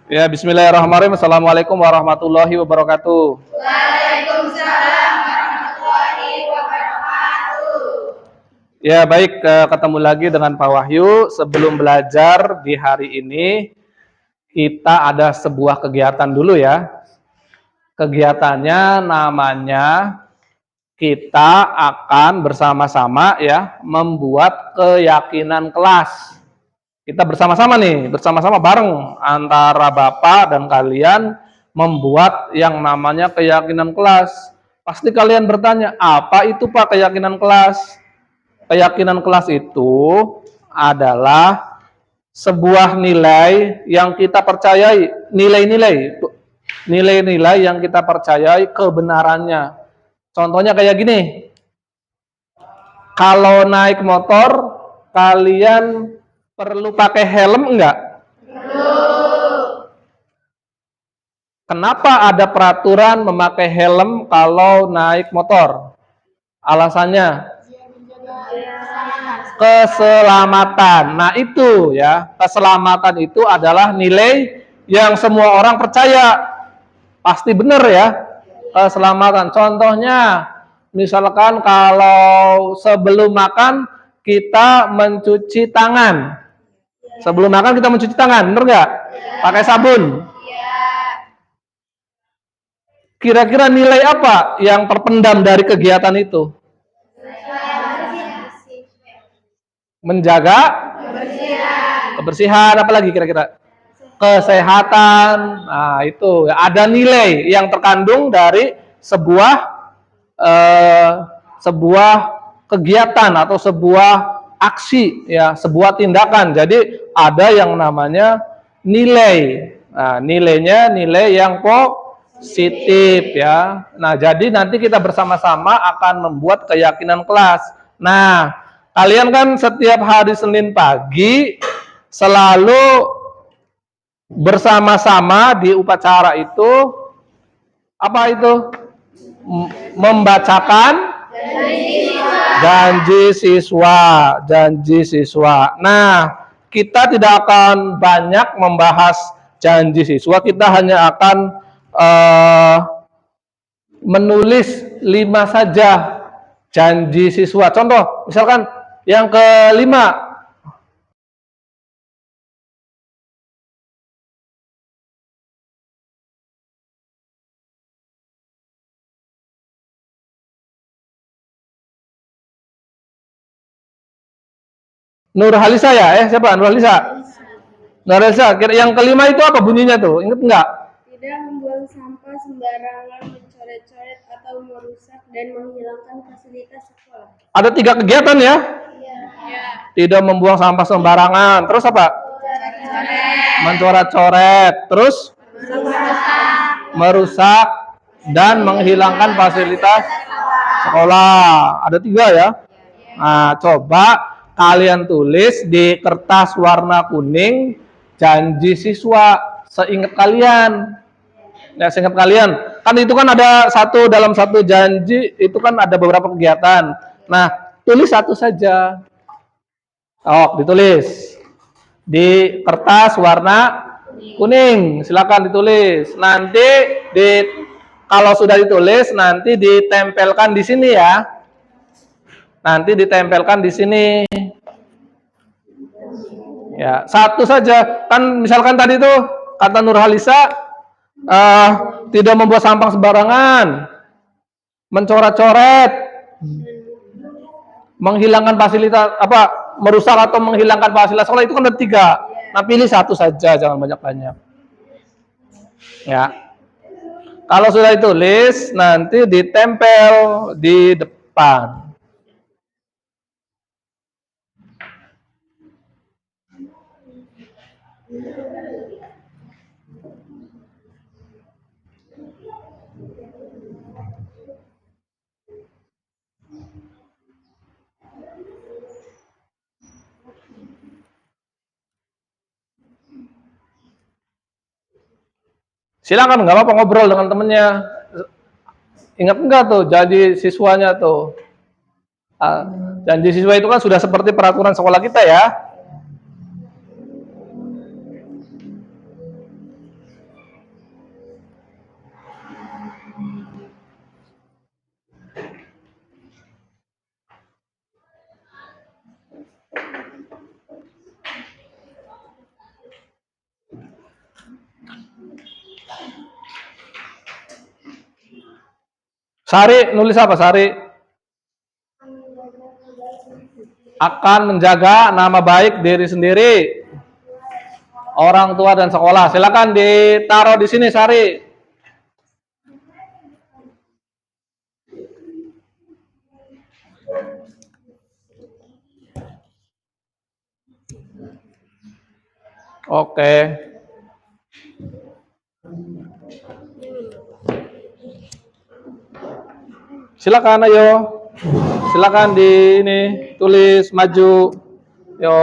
Ya, bismillahirrahmanirrahim. Assalamualaikum warahmatullahi wabarakatuh. Waalaikumsalam warahmatullahi wabarakatuh. Ya, baik, ketemu lagi dengan Pak Wahyu. Sebelum belajar di hari ini, kita ada sebuah kegiatan dulu ya. Kegiatannya namanya kita akan bersama-sama ya membuat keyakinan kelas. Kita bersama-sama nih, bersama-sama bareng antara Bapak dan kalian membuat yang namanya keyakinan kelas. Pasti kalian bertanya, apa itu Pak keyakinan kelas? Keyakinan kelas itu adalah sebuah nilai yang kita percayai, nilai-nilai yang kita percayai kebenarannya. Contohnya kayak gini, kalau naik motor, kalian perlu pakai helm enggak? Perlu. Kenapa ada peraturan memakai helm kalau naik motor? Alasannya keselamatan. Nah itu ya, keselamatan itu adalah nilai yang semua orang percaya. Pasti benar ya, keselamatan. Contohnya, misalkan kalau sebelum makan kita mencuci tangan. Sebelum makan kita mencuci tangan, benar nggak? Pakai sabun. Kira-kira nilai apa yang terpendam dari kegiatan itu? Menjaga kebersihan, apa lagi kira-kira? Kesehatan. Nah, itu ada nilai yang terkandung dari sebuah kegiatan atau sebuah aksi ya, sebuah tindakan. Jadi ada yang namanya nilai. Nah, nilainya nilai yang positif ya. Nah, jadi nanti kita bersama-sama akan membuat keyakinan kelas. Nah, kalian kan setiap hari Senin pagi selalu bersama-sama di upacara itu apa itu? Membacakan janji siswa. Nah, kita tidak akan banyak membahas janji siswa, kita hanya akan menulis 5 saja janji siswa. Contoh, misalkan yang kelima, Nurhalisa ya? Siapa? Nurhalisa. Nurhalisa. Yang kelima itu apa bunyinya tuh? Ingat nggak? Tidak membuang sampah sembarangan, mencoret-coret atau merusak dan menghilangkan fasilitas sekolah. Ada 3 kegiatan ya? Iya. Tidak membuang sampah sembarangan. Terus apa? Mencoret-coret. Terus? Merusak dan menghilangkan fasilitas sekolah. Ada 3 ya? Nah, coba kalian tulis di kertas warna kuning janji siswa seingat kalian. Ya, seingat kalian. Kan itu kan ada dalam satu janji itu kan ada beberapa kegiatan. Nah, tulis satu saja. Oh, ditulis di kertas warna kuning. Silakan ditulis. Nanti kalau sudah ditulis nanti ditempelkan di sini ya. Nanti ditempelkan di sini. Ya, satu saja. Kan misalkan tadi tuh kata Nurhalisa tidak membuang sampah sembarangan, mencoret-coret, menghilangkan fasilitas merusak atau menghilangkan fasilitas sekolah, itu kan ada 3. Nah, pilih satu saja, jangan banyak-banyak. Ya. Kalau sudah ditulis nanti ditempel di depan. Silakan, nggak apa-apa ngobrol dengan temennya. Ingat enggak tuh janji siswanya tuh? Janji siswa itu kan sudah seperti peraturan sekolah kita ya. Sari, nulis apa Sari? Akan menjaga nama baik diri sendiri, orang tua dan sekolah. Silakan ditaruh di sini Sari. Oke. Silakan ayo. Silakan di ini tulis maju. Yo.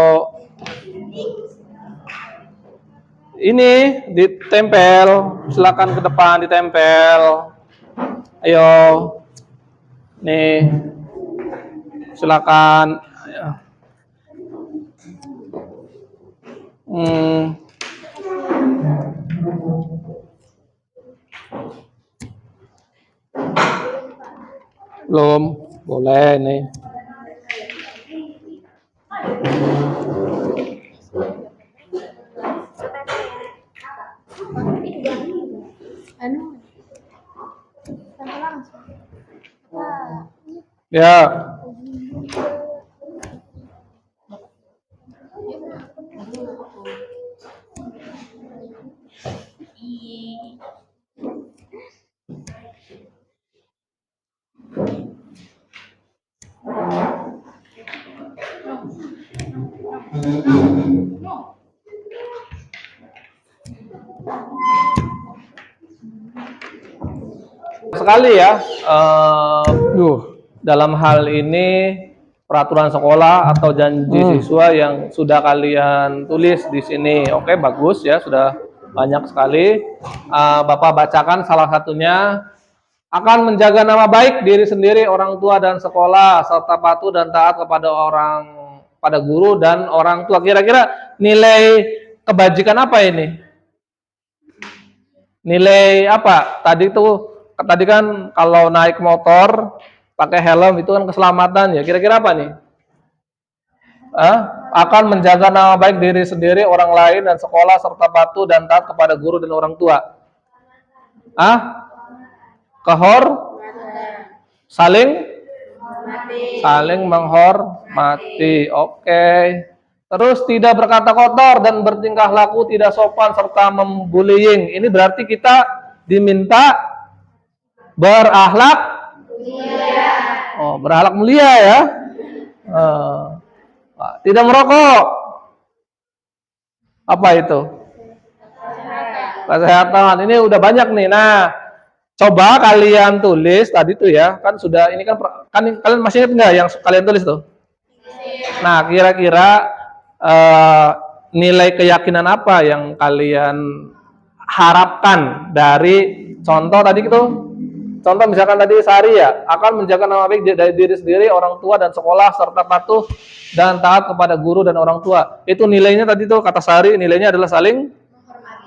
Ini ditempel. Silakan ke depan ditempel. Ayo. Nih. Silakan. Belum, boleh nih. Ya. Sekali ya, dalam hal ini peraturan sekolah atau janji siswa yang sudah kalian tulis di sini. Oke, bagus ya, sudah banyak sekali. Bapak bacakan salah satunya. Akan menjaga nama baik diri sendiri, orang tua dan sekolah, serta patuh dan taat pada guru dan orang tua. Kira-kira nilai kebajikan apa ini? Nilai apa? Tadi kan kalau naik motor pakai helm itu kan keselamatan ya. Kira-kira apa nih? Akan menjaga nama baik diri sendiri, orang lain dan sekolah, serta patuh dan taat kepada guru dan orang tua. Saling menghormati. Oke. Terus tidak berkata kotor dan bertingkah laku tidak sopan serta membullying. Ini berarti kita diminta berakhlak mulia. Berakhlak mulia ya. Tidak merokok. Apa itu? Kesehatan. Ini udah banyak nih. Nah, coba kalian tulis tadi tuh ya, kan sudah ini kan kalian masih ingat nggak yang kalian tulis tuh? Nah, kira-kira nilai keyakinan apa yang kalian harapkan dari contoh tadi itu? Contoh misalkan tadi Sari ya, akan menjaga nama baik dari diri sendiri, orang tua dan sekolah, serta patuh dan taat kepada guru dan orang tua. Itu nilainya tadi tuh kata Sari, nilainya adalah saling.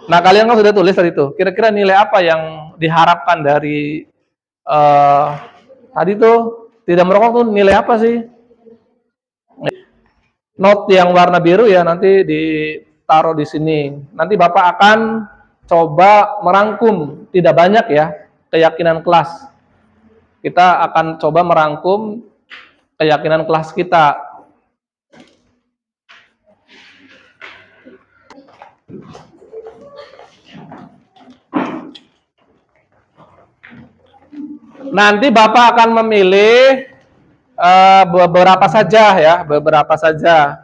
Nah, kalian kan sudah tulis tadi itu. Kira-kira nilai apa yang diharapkan dari tadi tuh tidak merokok tuh nilai apa sih? Note yang warna biru ya nanti ditaruh di sini. Nanti Bapak akan coba merangkum, tidak banyak ya, keyakinan kelas. Kita akan coba merangkum keyakinan kelas kita. Nanti Bapak akan memilih beberapa saja ya, beberapa saja.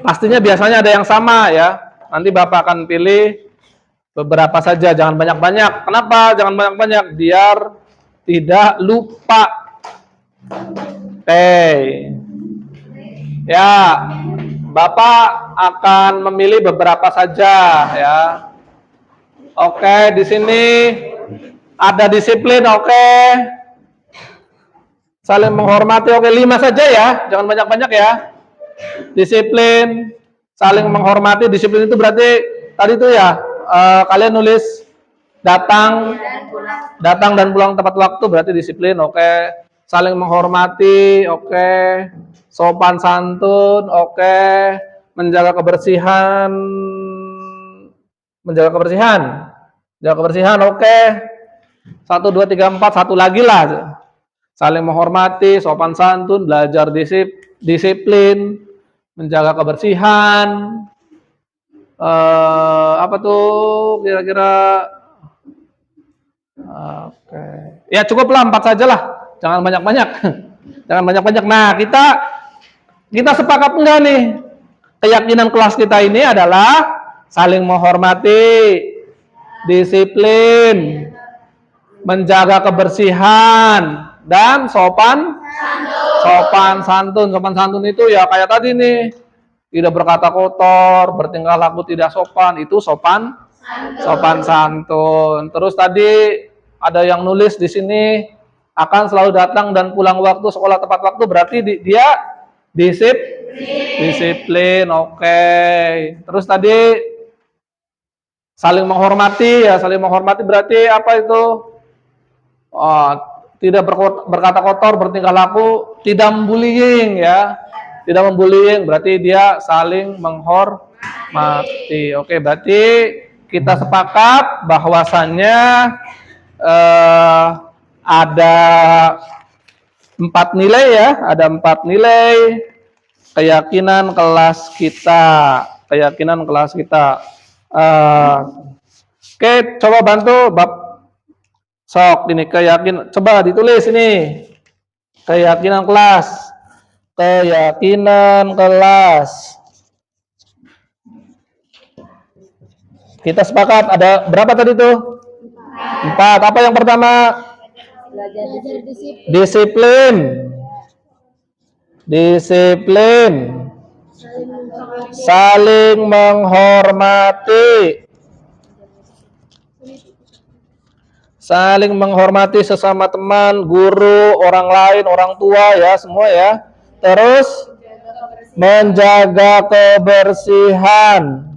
Pastinya biasanya ada yang sama ya. Nanti Bapak akan pilih beberapa saja, jangan banyak-banyak. Kenapa jangan banyak-banyak? Biar tidak lupa. Oke. Ya, Bapak akan memilih beberapa saja ya. Oke, di sini ada disiplin, oke. Saling menghormati, oke. 5 saja ya, jangan banyak-banyak ya. Disiplin, saling menghormati. Disiplin itu berarti tadi itu ya, kalian nulis datang dan pulang tepat waktu berarti disiplin, oke. Saling menghormati, oke. Sopan santun, oke. Menjaga kebersihan, jaga kebersihan, oke. 1, 2, 3, 4, satu lagi lah. Saling menghormati, sopan santun, belajar disiplin, menjaga kebersihan. Apa tuh kira-kira? Oke. Ya cukuplah 4 saja lah. Jangan banyak-banyak. Jangan banyak-banyak. Nah, kita sepakat enggak nih? Keyakinan kelas kita ini adalah saling menghormati, disiplin, menjaga kebersihan, dan sopan santun. Sopan santun itu ya kayak tadi nih, tidak berkata kotor, bertingkah laku tidak sopan, itu sopan santun. Terus tadi ada yang nulis di sini akan selalu datang dan pulang waktu, sekolah tepat waktu, berarti dia disiplin. Oke. Terus tadi saling menghormati, ya saling menghormati berarti apa itu? Tidak berkata kotor, bertingkah laku, tidak membullying ya. Tidak membullying, berarti dia saling menghormati. Oke, berarti kita sepakat bahwasannya ada 4 nilai ya, ada 4 nilai keyakinan kelas kita. Oke, coba bantu sok ini keyakinan, coba ditulis ini. Keyakinan kelas. Kita sepakat ada berapa tadi tuh? 4. Apa yang pertama? Disiplin. Saling menghormati. Saling menghormati sesama teman, guru, orang lain, orang tua ya, semua ya. Terus menjaga kebersihan.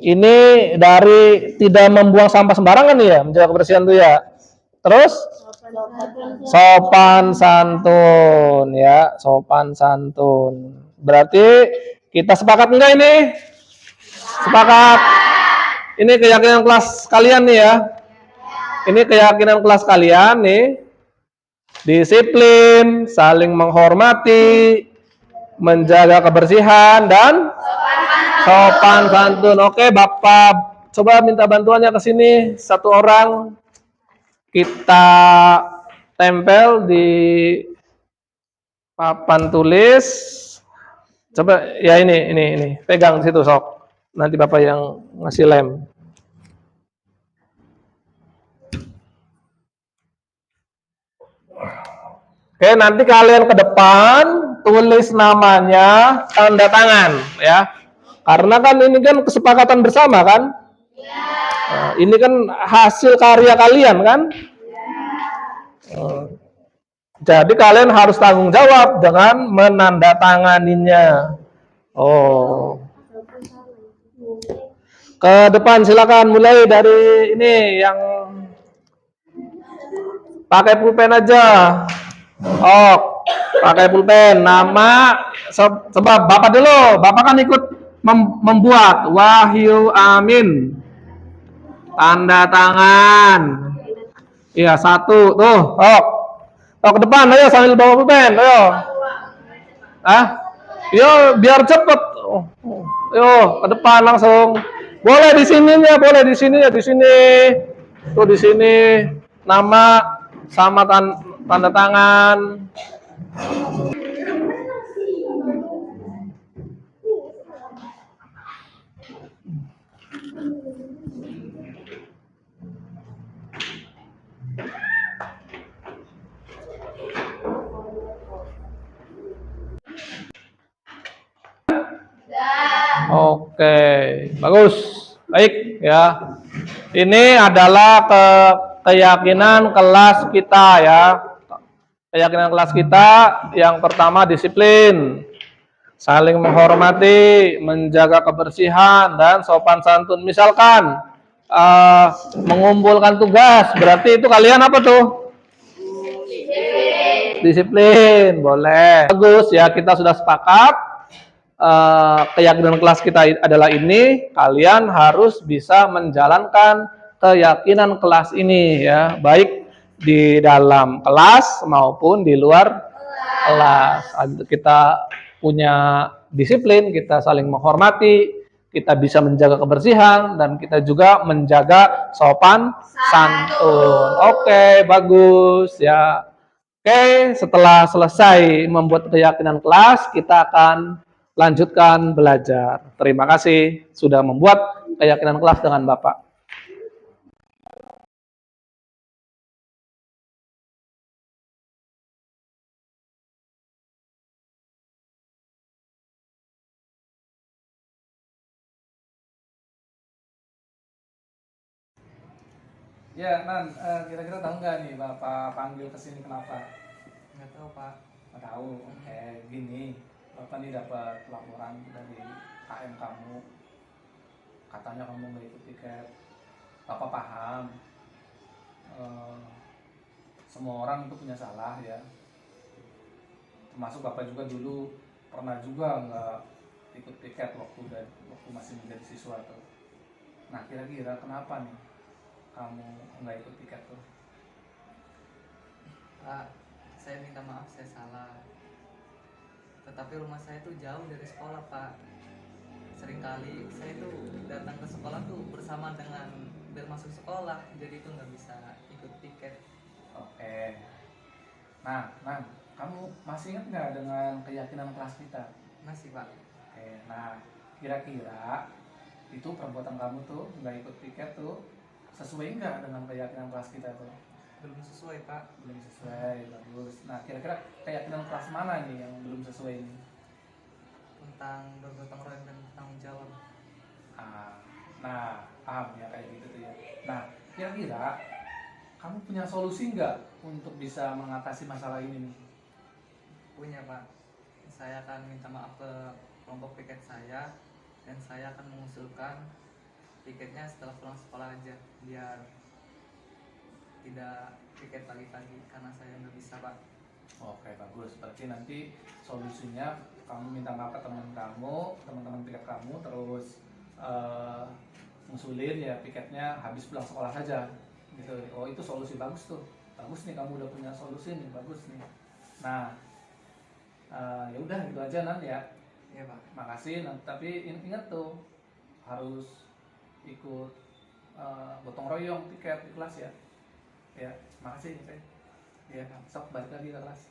Ini dari tidak membuang sampah sembarangan ya, menjaga kebersihan tuh ya. Terus sopan santun ya, sopan santun. Berarti kita sepakat enggak ini? Sepakat. Ini keyakinan kelas kalian nih ya. Ini keyakinan kelas kalian nih. Disiplin, saling menghormati, menjaga kebersihan, dan sopan santun. Oke, Bapak, coba minta bantuannya ke sini. 1 orang kita tempel di papan tulis. Coba ya ini. Pegang di situ sok. Nanti Bapak yang ngasih lem. Oke, nanti kalian ke depan tulis namanya, tanda tangan ya. Karena kan ini kan kesepakatan bersama kan? Nah, ini kan hasil karya kalian kan? Jadi kalian harus tanggung jawab dengan menandatanganinya. Ke depan silakan, mulai dari ini yang pakai pulpen aja. Pakai pulpen. Nama, sebab Bapak dulu. Bapak kan ikut membuat. Wahyu Amin. Tanda tangan. Iya, 1 tuh. Ke depan, ayo sambil bawa pulpen, ayo. Yo, biar cepet. Yo, ke depan langsung. Boleh di sininya, di sini. Tuh di sini nama sama tanda tangan. Oke, bagus. Baik ya. Ini adalah keyakinan kelas kita ya. Keyakinan kelas kita yang pertama disiplin, saling menghormati, menjaga kebersihan, dan sopan santun. Misalkan mengumpulkan tugas, berarti itu kalian apa tuh? Disiplin, boleh. Bagus ya, kita sudah sepakat keyakinan kelas kita adalah ini, kalian harus bisa menjalankan keyakinan kelas ini ya, baik di dalam kelas maupun di luar kelas. Kita punya disiplin, kita saling menghormati, kita bisa menjaga kebersihan, dan kita juga menjaga sopan santun. Oke, bagus ya. Oke, setelah selesai membuat keyakinan kelas, kita akan lanjutkan belajar. Terima kasih sudah membuat keyakinan kelas dengan Bapak. Ya, Nan, kira-kira tahu nggak nih Bapak panggil ke sini kenapa? Nggak tahu Pak. Nggak tahu. Gini, Bapak nih dapat laporan dari KM kamu. Katanya kamu nggak ikut tiket. Bapak paham. Semua orang itu punya salah ya. Termasuk Bapak juga dulu pernah juga nggak ikut tiket waktu masih menjadi siswa tuh. Nah, kira-kira kenapa nih kamu nggak ikut tiket tuh? Pak, saya minta maaf, saya salah. Tetapi rumah saya tuh jauh dari sekolah Pak. Seringkali saya tuh datang ke sekolah tuh bersama dengan bel masuk sekolah, jadi tuh nggak bisa ikut tiket. Oke. Nah, kamu masih ingat nggak dengan keyakinan kelas kita? Masih Pak. Oke. Nah, kira-kira itu perbuatan kamu tuh nggak ikut tiket tuh sesuai nggak dengan keyakinan kelas kita tuh? Belum sesuai Pak. Belum sesuai, bagus. Nah, kira-kira keyakinan kelas mana nih yang belum sesuai ini? Tentang bergotong royong dan tanggung jawab. Nah, paham ya kayak gitu tuh ya. Nah, kira-kira kamu punya solusi nggak untuk bisa mengatasi masalah ini nih? Punya Pak. Saya akan minta maaf ke kelompok piket saya, dan saya akan mengusulkan tiketnya setelah pulang sekolah aja, biar tidak tiket pagi-pagi karena saya nggak bisa Pak. Oke, bagus. Berarti nanti solusinya kamu minta maaf ke teman-teman piket kamu, terus ngusulin ya piketnya habis pulang sekolah saja gitu. Oh, itu solusi bagus tuh. Bagus nih, kamu udah punya solusi nih, bagus nih. Nah, ya udah gitu aja Nan ya. Iya Pak. Makasih. Tapi ingat tuh harus ikut gotong royong tiket di kelas ya. Ya, makasih. Ya, sok balik lagi ke kelas.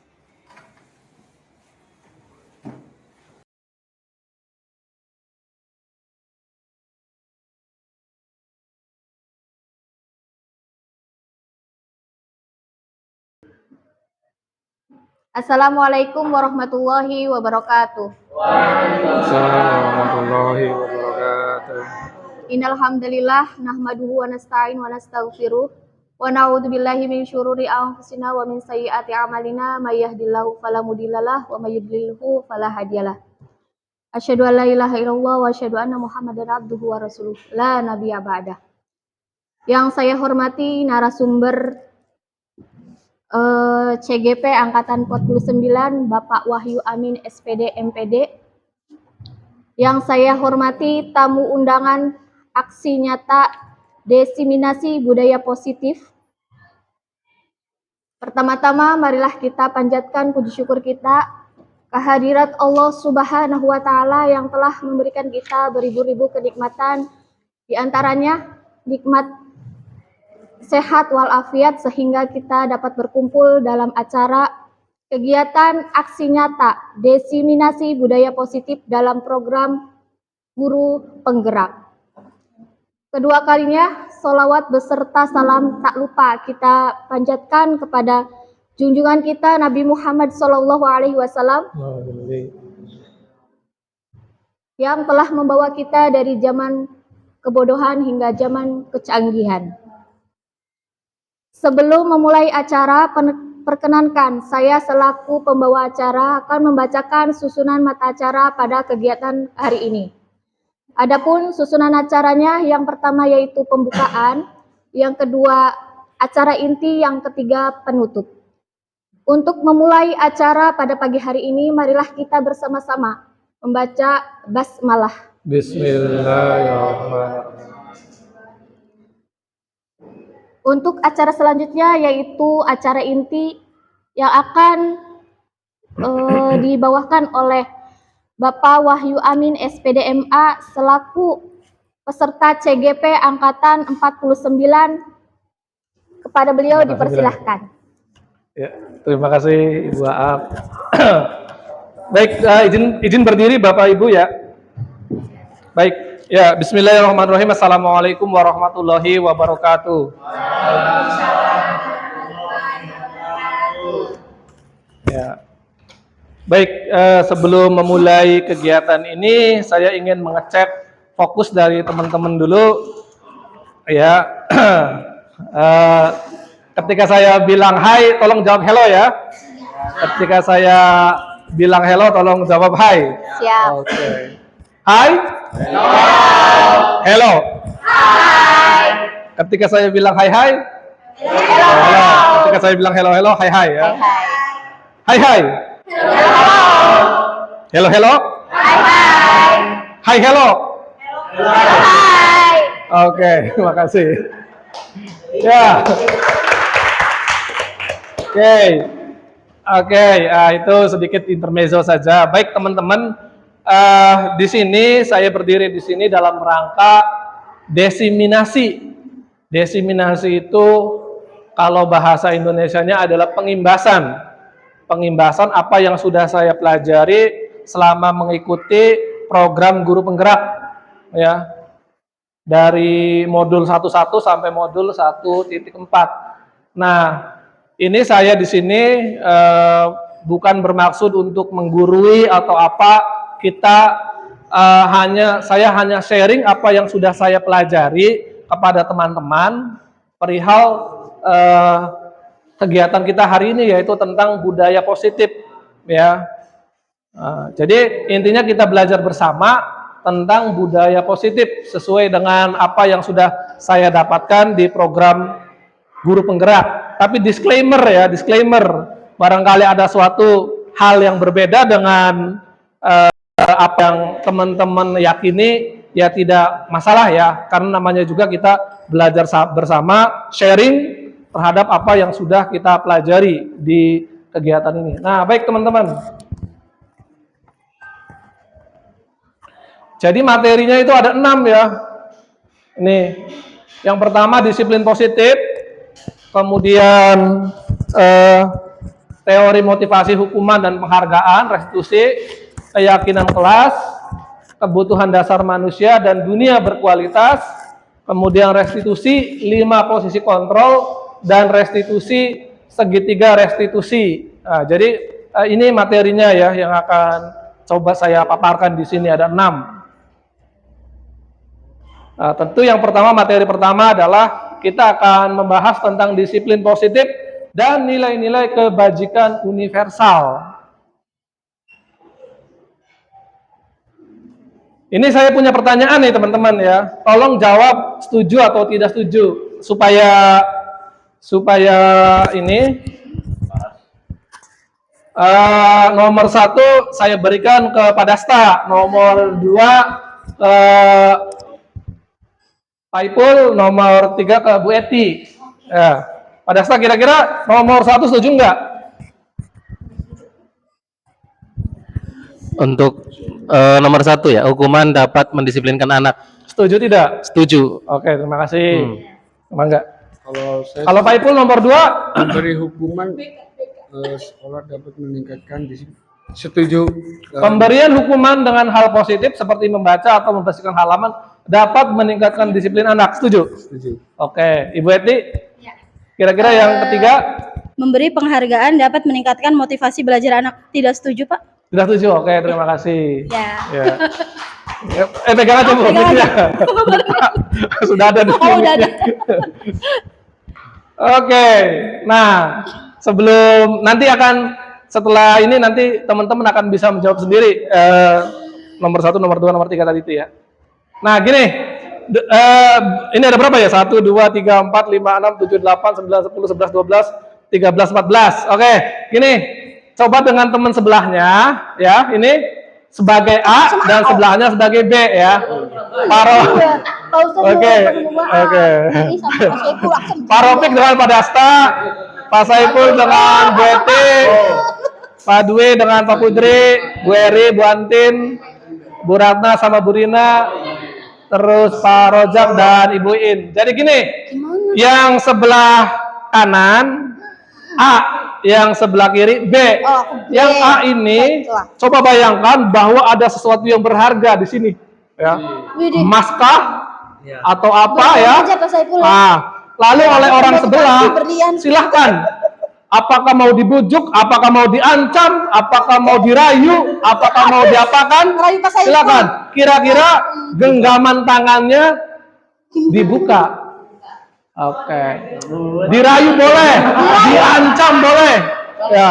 Assalamualaikum warahmatullahi wabarakatuh. Waalaikumsalam warahmatullahi wabarakatuh. Innal hamdalillah nahmaduhu wa nasta'in wa nastaghfiruh wa na'udzu billahi min syururi anfusina wa min sayyiati a'malina may yahdihillahu fala mudhillalah wa may yudlilhu fala hadiyalah. Asyhadu an la ilaha illallah wa asyhadu anna Muhammadan abduhu wa rasuluh la nabiyya ba'dah. Yang saya hormati narasumber CGP Angkatan 49 Bapak Wahyu Amin SPD MPD. Yang saya hormati tamu undangan aksi nyata desiminasi budaya positif. Pertama-tama marilah kita panjatkan puji syukur kita kehadirat Allah Subhanahu wa taala yang telah memberikan kita beribu-ribu kenikmatan, di antaranya nikmat sehat walafiat sehingga kita dapat berkumpul dalam acara kegiatan aksi nyata desiminasi budaya positif dalam program Guru Penggerak. Kedua kalinya, sholawat beserta salam tak lupa kita panjatkan kepada junjungan kita Nabi Muhammad SAW yang telah membawa kita dari zaman kebodohan hingga zaman kecanggihan. Sebelum memulai acara, perkenankan saya selaku pembawa acara akan membacakan susunan mata acara pada kegiatan hari ini. Adapun susunan acaranya, yang pertama yaitu pembukaan, yang kedua acara inti, yang ketiga penutup. Untuk memulai acara pada pagi hari ini, marilah kita bersama-sama membaca basmalah. Bismillahirrahmanirrahim. Untuk acara selanjutnya yaitu acara inti yang akan dibawakan oleh Bapak Wahyu Amin SPDMA selaku peserta CGP Angkatan 49. Kepada beliau dipersilahkan. Ya, terima kasih Ibu Aap. Baik, izin berdiri Bapak Ibu ya. Baik, ya Bismillahirrahmanirrahim. Assalamualaikum warahmatullahi wabarakatuh. Ya. Baik, sebelum memulai kegiatan ini, saya ingin mengecek fokus dari teman-teman dulu. Ya, ketika saya bilang hai, tolong jawab hello ya. Ketika saya bilang hello, tolong jawab hai. Siap. Oke. Hai. Hello. Hai. Ketika saya bilang hai hai. Hello. Ketika saya bilang hello hello, hai hai ya. Hai. Hai hai. Hello hello. Hai. Hai hello. Hai. Oke, terima kasih. Ya. Oke, itu sedikit intermezzo saja. Baik teman-teman, di sini saya berdiri di sini dalam rangka desiminasi. Desiminasi itu kalau bahasa Indonesianya adalah pengimbasan. Pengimbasan apa yang sudah saya pelajari selama mengikuti program guru penggerak, ya. Dari modul 11 sampai modul 1.4. Nah, ini saya di sini bukan bermaksud untuk menggurui atau apa. Saya hanya sharing apa yang sudah saya pelajari kepada teman-teman perihal kegiatan kita hari ini, yaitu tentang budaya positif, ya. Jadi intinya kita belajar bersama tentang budaya positif sesuai dengan apa yang sudah saya dapatkan di program guru penggerak. Tapi disclaimer ya, disclaimer. Barangkali ada suatu hal yang berbeda dengan apa yang teman-teman yakini, ya tidak masalah ya. Karena namanya juga kita belajar bersama, sharing terhadap apa yang sudah kita pelajari di kegiatan ini. Nah, baik teman-teman. Jadi materinya itu ada 6 ya. Ini yang pertama disiplin positif, kemudian teori motivasi hukuman dan penghargaan, restitusi, keyakinan kelas, kebutuhan dasar manusia dan dunia berkualitas, kemudian restitusi, 5 posisi kontrol, dan restitusi segitiga restitusi. Nah, jadi ini materinya ya yang akan coba saya paparkan di sini, ada 6. Nah, tentu yang pertama, materi pertama adalah kita akan membahas tentang disiplin positif dan nilai-nilai kebajikan universal. Ini saya punya pertanyaan nih teman-teman ya. Tolong jawab setuju atau tidak setuju supaya ini nomor 1 saya berikan ke Pak Dasta, nomor 2 ke Pak Ipul, nomor 3 ke Bu Eti. Ya. Pak Dasta, kira-kira nomor 1 setuju enggak? Untuk nomor 1 ya, hukuman dapat mendisiplinkan anak. Setuju tidak? Setuju. Oke, terima kasih. Emang enggak? Kalau Pak Ipul nomor 2? memberi hukuman sekolah dapat meningkatkan disiplin. Setuju. Pemberian hukuman dengan hal positif seperti membaca atau membersihkan halaman dapat meningkatkan disiplin anak. Setuju? Setuju. Oke, Ibu Eti? Kira-kira yang ketiga? Memberi penghargaan dapat meningkatkan motivasi belajar anak. Tidak setuju, Pak? Tidak setuju. Oke, terima kasih. Ya. Ya. Pegang aja Bu. Pegang aja. Sudah ada di Oh, sini. udah ada. Oke. Nah, sebelum nanti setelah ini nanti teman-teman akan bisa menjawab sendiri nomor 1, nomor 2, nomor 3 tadi itu ya. Nah, gini. Ini ada berapa ya? 1, 2, 3, 4, 5, 6, 7, 8, 9, 10, 11, 12, 13, 14. Oke, gini. Coba dengan teman sebelahnya, ya. Ini sebagai A dan sebelahnya sebagai B ya. Oke. Pak Rofik dengan Pak Dasta, Pak Saiful dengan Bu Eti, Pak Dwi dengan Pak Putri, Bu Eri, Bu Antin, Bu Ratna sama Bu Rina, terus Pak Rojak dan Ibu In. Jadi gini, yang sebelah kanan A, yang sebelah kiri B. Yang A ini coba bayangkan bahwa ada sesuatu yang berharga di sini, ya. Emas kah? Atau apa ya? Nah, lalu oleh orang sebelah silahkan. Apakah mau dibujuk? Apakah mau diancam? Apakah mau dirayu? Apakah mau diapakan? Silakan. Kira-kira genggaman tangannya dibuka. Oke. Dirayu boleh, diancam boleh. Ya.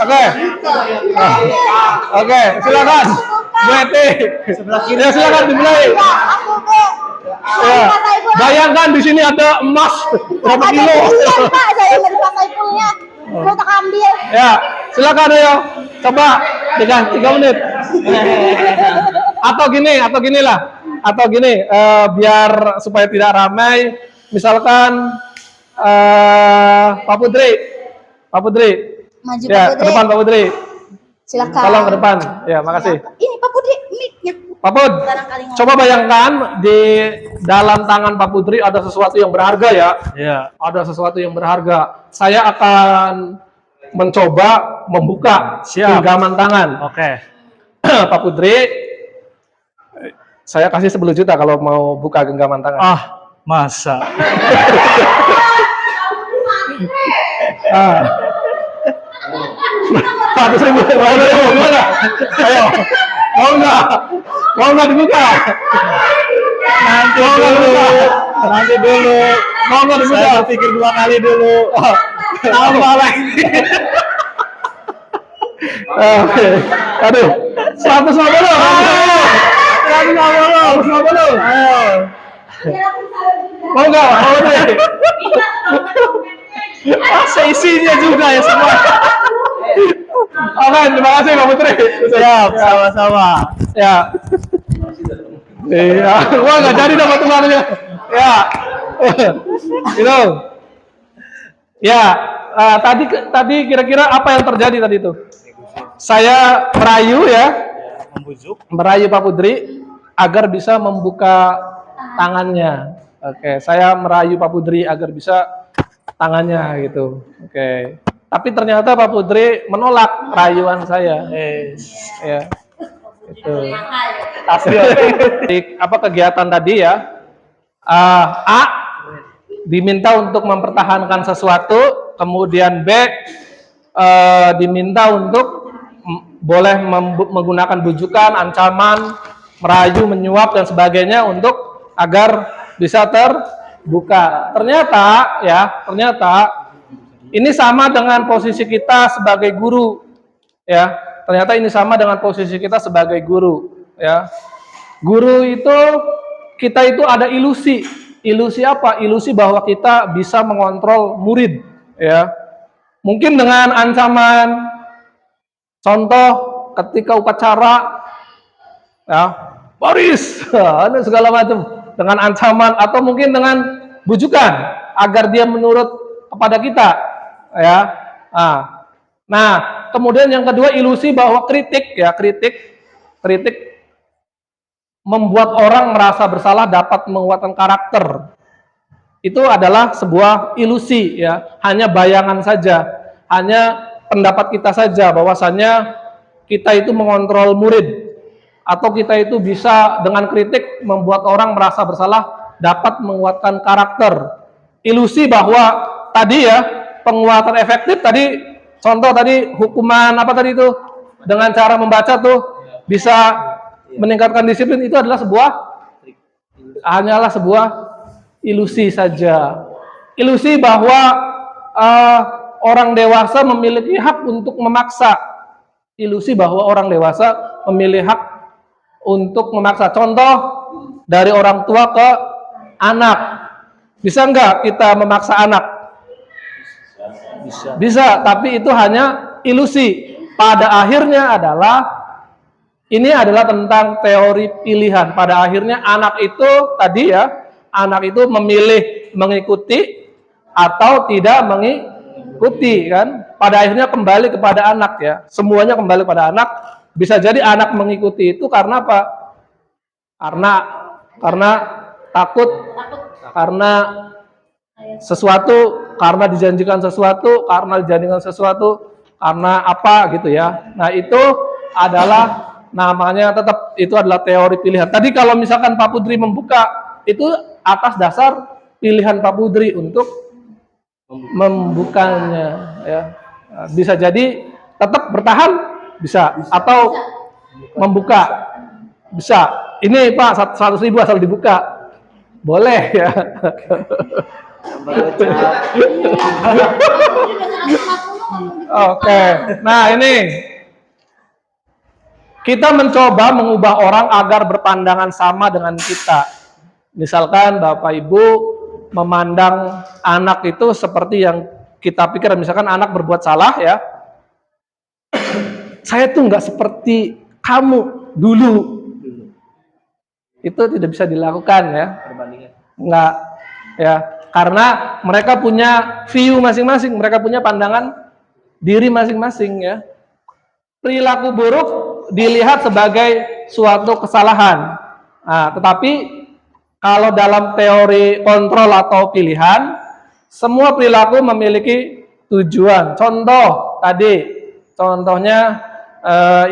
Oke. Oke, silakan. Bu Eti. Ya, silakan dimulai. Ya. Bayangkan di sini ada emas berapa kilo. Pak, saya dari Pak Saifulnya. Mau tak ambil. Ya, silakan ayo. Coba 3 menit. Atau gini, biar supaya tidak ramai, misalkan Pak Putri. Maju Ya, Pak ke Putri. depan Pak Putri. Silakan. Tolong ke depan. Ya, makasih. Ini Pak Putri, mic-nya. Pak Put, coba bayangkan di dalam tangan Pak Putri ada sesuatu yang berharga ya. Iya. Ada sesuatu yang berharga. Saya akan mencoba membuka genggaman tangan. Oke. Pak Putri, saya kasih 10 juta kalau mau buka genggaman tangan. Ah, masa? 100.000. Gimana? Ayo. Mau nggak dibuka? Nanti dulu. Mau nggak dibuka? Saya pikir 2 kali dulu. Tambah lagi. Oke. Aduh. 150. Ayo. Mau nggak? Mau deh. Seisinya juga ya semua. Oke, terima kasih Pak Putri. Siap, sama-sama. Ya. Iya, wah nggak jadi dapat uangnya. Ya. Itu. Ya, tadi kira-kira apa yang terjadi tadi itu? Saya merayu ya. Merayu Pak Putri agar bisa membuka tangannya. Oke, saya merayu Pak Putri agar bisa tangannya gitu. Oke. Tapi ternyata Pak Putri menolak rayuan saya. Ya. Itu. Apa kegiatan tadi ya? A diminta untuk mempertahankan sesuatu, kemudian B diminta untuk boleh menggunakan bujukan, ancaman, merayu, menyuap dan sebagainya untuk agar bisa terbuka. Ternyata ini sama dengan posisi kita sebagai guru, ya. Ternyata ini sama dengan posisi kita sebagai guru, ya. Guru itu kita itu ada ilusi. Ilusi apa? Ilusi bahwa kita bisa mengontrol murid, ya. Mungkin dengan ancaman, contoh ketika upacara, ya, Boris, ini segala macam dengan ancaman atau mungkin dengan bujukan agar dia menurut kepada kita. Ya, nah, kemudian yang kedua ilusi bahwa kritik membuat orang merasa bersalah dapat menguatkan karakter. Itu adalah sebuah ilusi ya, hanya bayangan saja, hanya pendapat kita saja bahwasannya kita itu mengontrol murid atau kita itu bisa dengan kritik membuat orang merasa bersalah dapat menguatkan karakter. Ilusi bahwa tadi ya penguatan efektif tadi, contoh tadi hukuman apa tadi itu dengan cara membaca tuh bisa meningkatkan disiplin, itu adalah hanyalah sebuah ilusi saja. Ilusi bahwa orang dewasa memiliki hak untuk memaksa. Ilusi bahwa orang dewasa memiliki hak untuk memaksa. Contoh dari orang tua ke anak. Bisa nggak kita memaksa anak? Bisa, tapi itu hanya ilusi. Pada akhirnya adalah Ini adalah tentang teori pilihan. Pada akhirnya anak itu tadi ya, anak itu memilih mengikuti atau tidak mengikuti kan. Pada akhirnya kembali kepada anak ya. Semuanya kembali kepada anak. Bisa jadi anak mengikuti itu karena apa? Karena takut, karena sesuatu, karena dijanjikan sesuatu, karena apa gitu ya. Nah, itu adalah namanya tetap itu adalah teori pilihan. Tadi kalau misalkan Pak Putri membuka, itu atas dasar pilihan Pak Putri untuk membukanya ya. Bisa jadi tetap bertahan bisa atau membuka bisa. Ini Pak 100.000 asal dibuka. Boleh ya. Oke. Nah, ini kita mencoba mengubah orang agar berpandangan sama dengan kita. Misalkan Bapak Ibu memandang anak itu seperti yang kita pikir, misalkan anak berbuat salah ya. Saya tuh nggak seperti kamu dulu. Itu tidak bisa dilakukan ya. Nggak ya. Karena mereka punya view masing-masing, mereka punya pandangan diri masing-masing ya. Perilaku buruk dilihat sebagai suatu kesalahan. Nah, tetapi kalau dalam teori kontrol atau pilihan, semua perilaku memiliki tujuan. Contohnya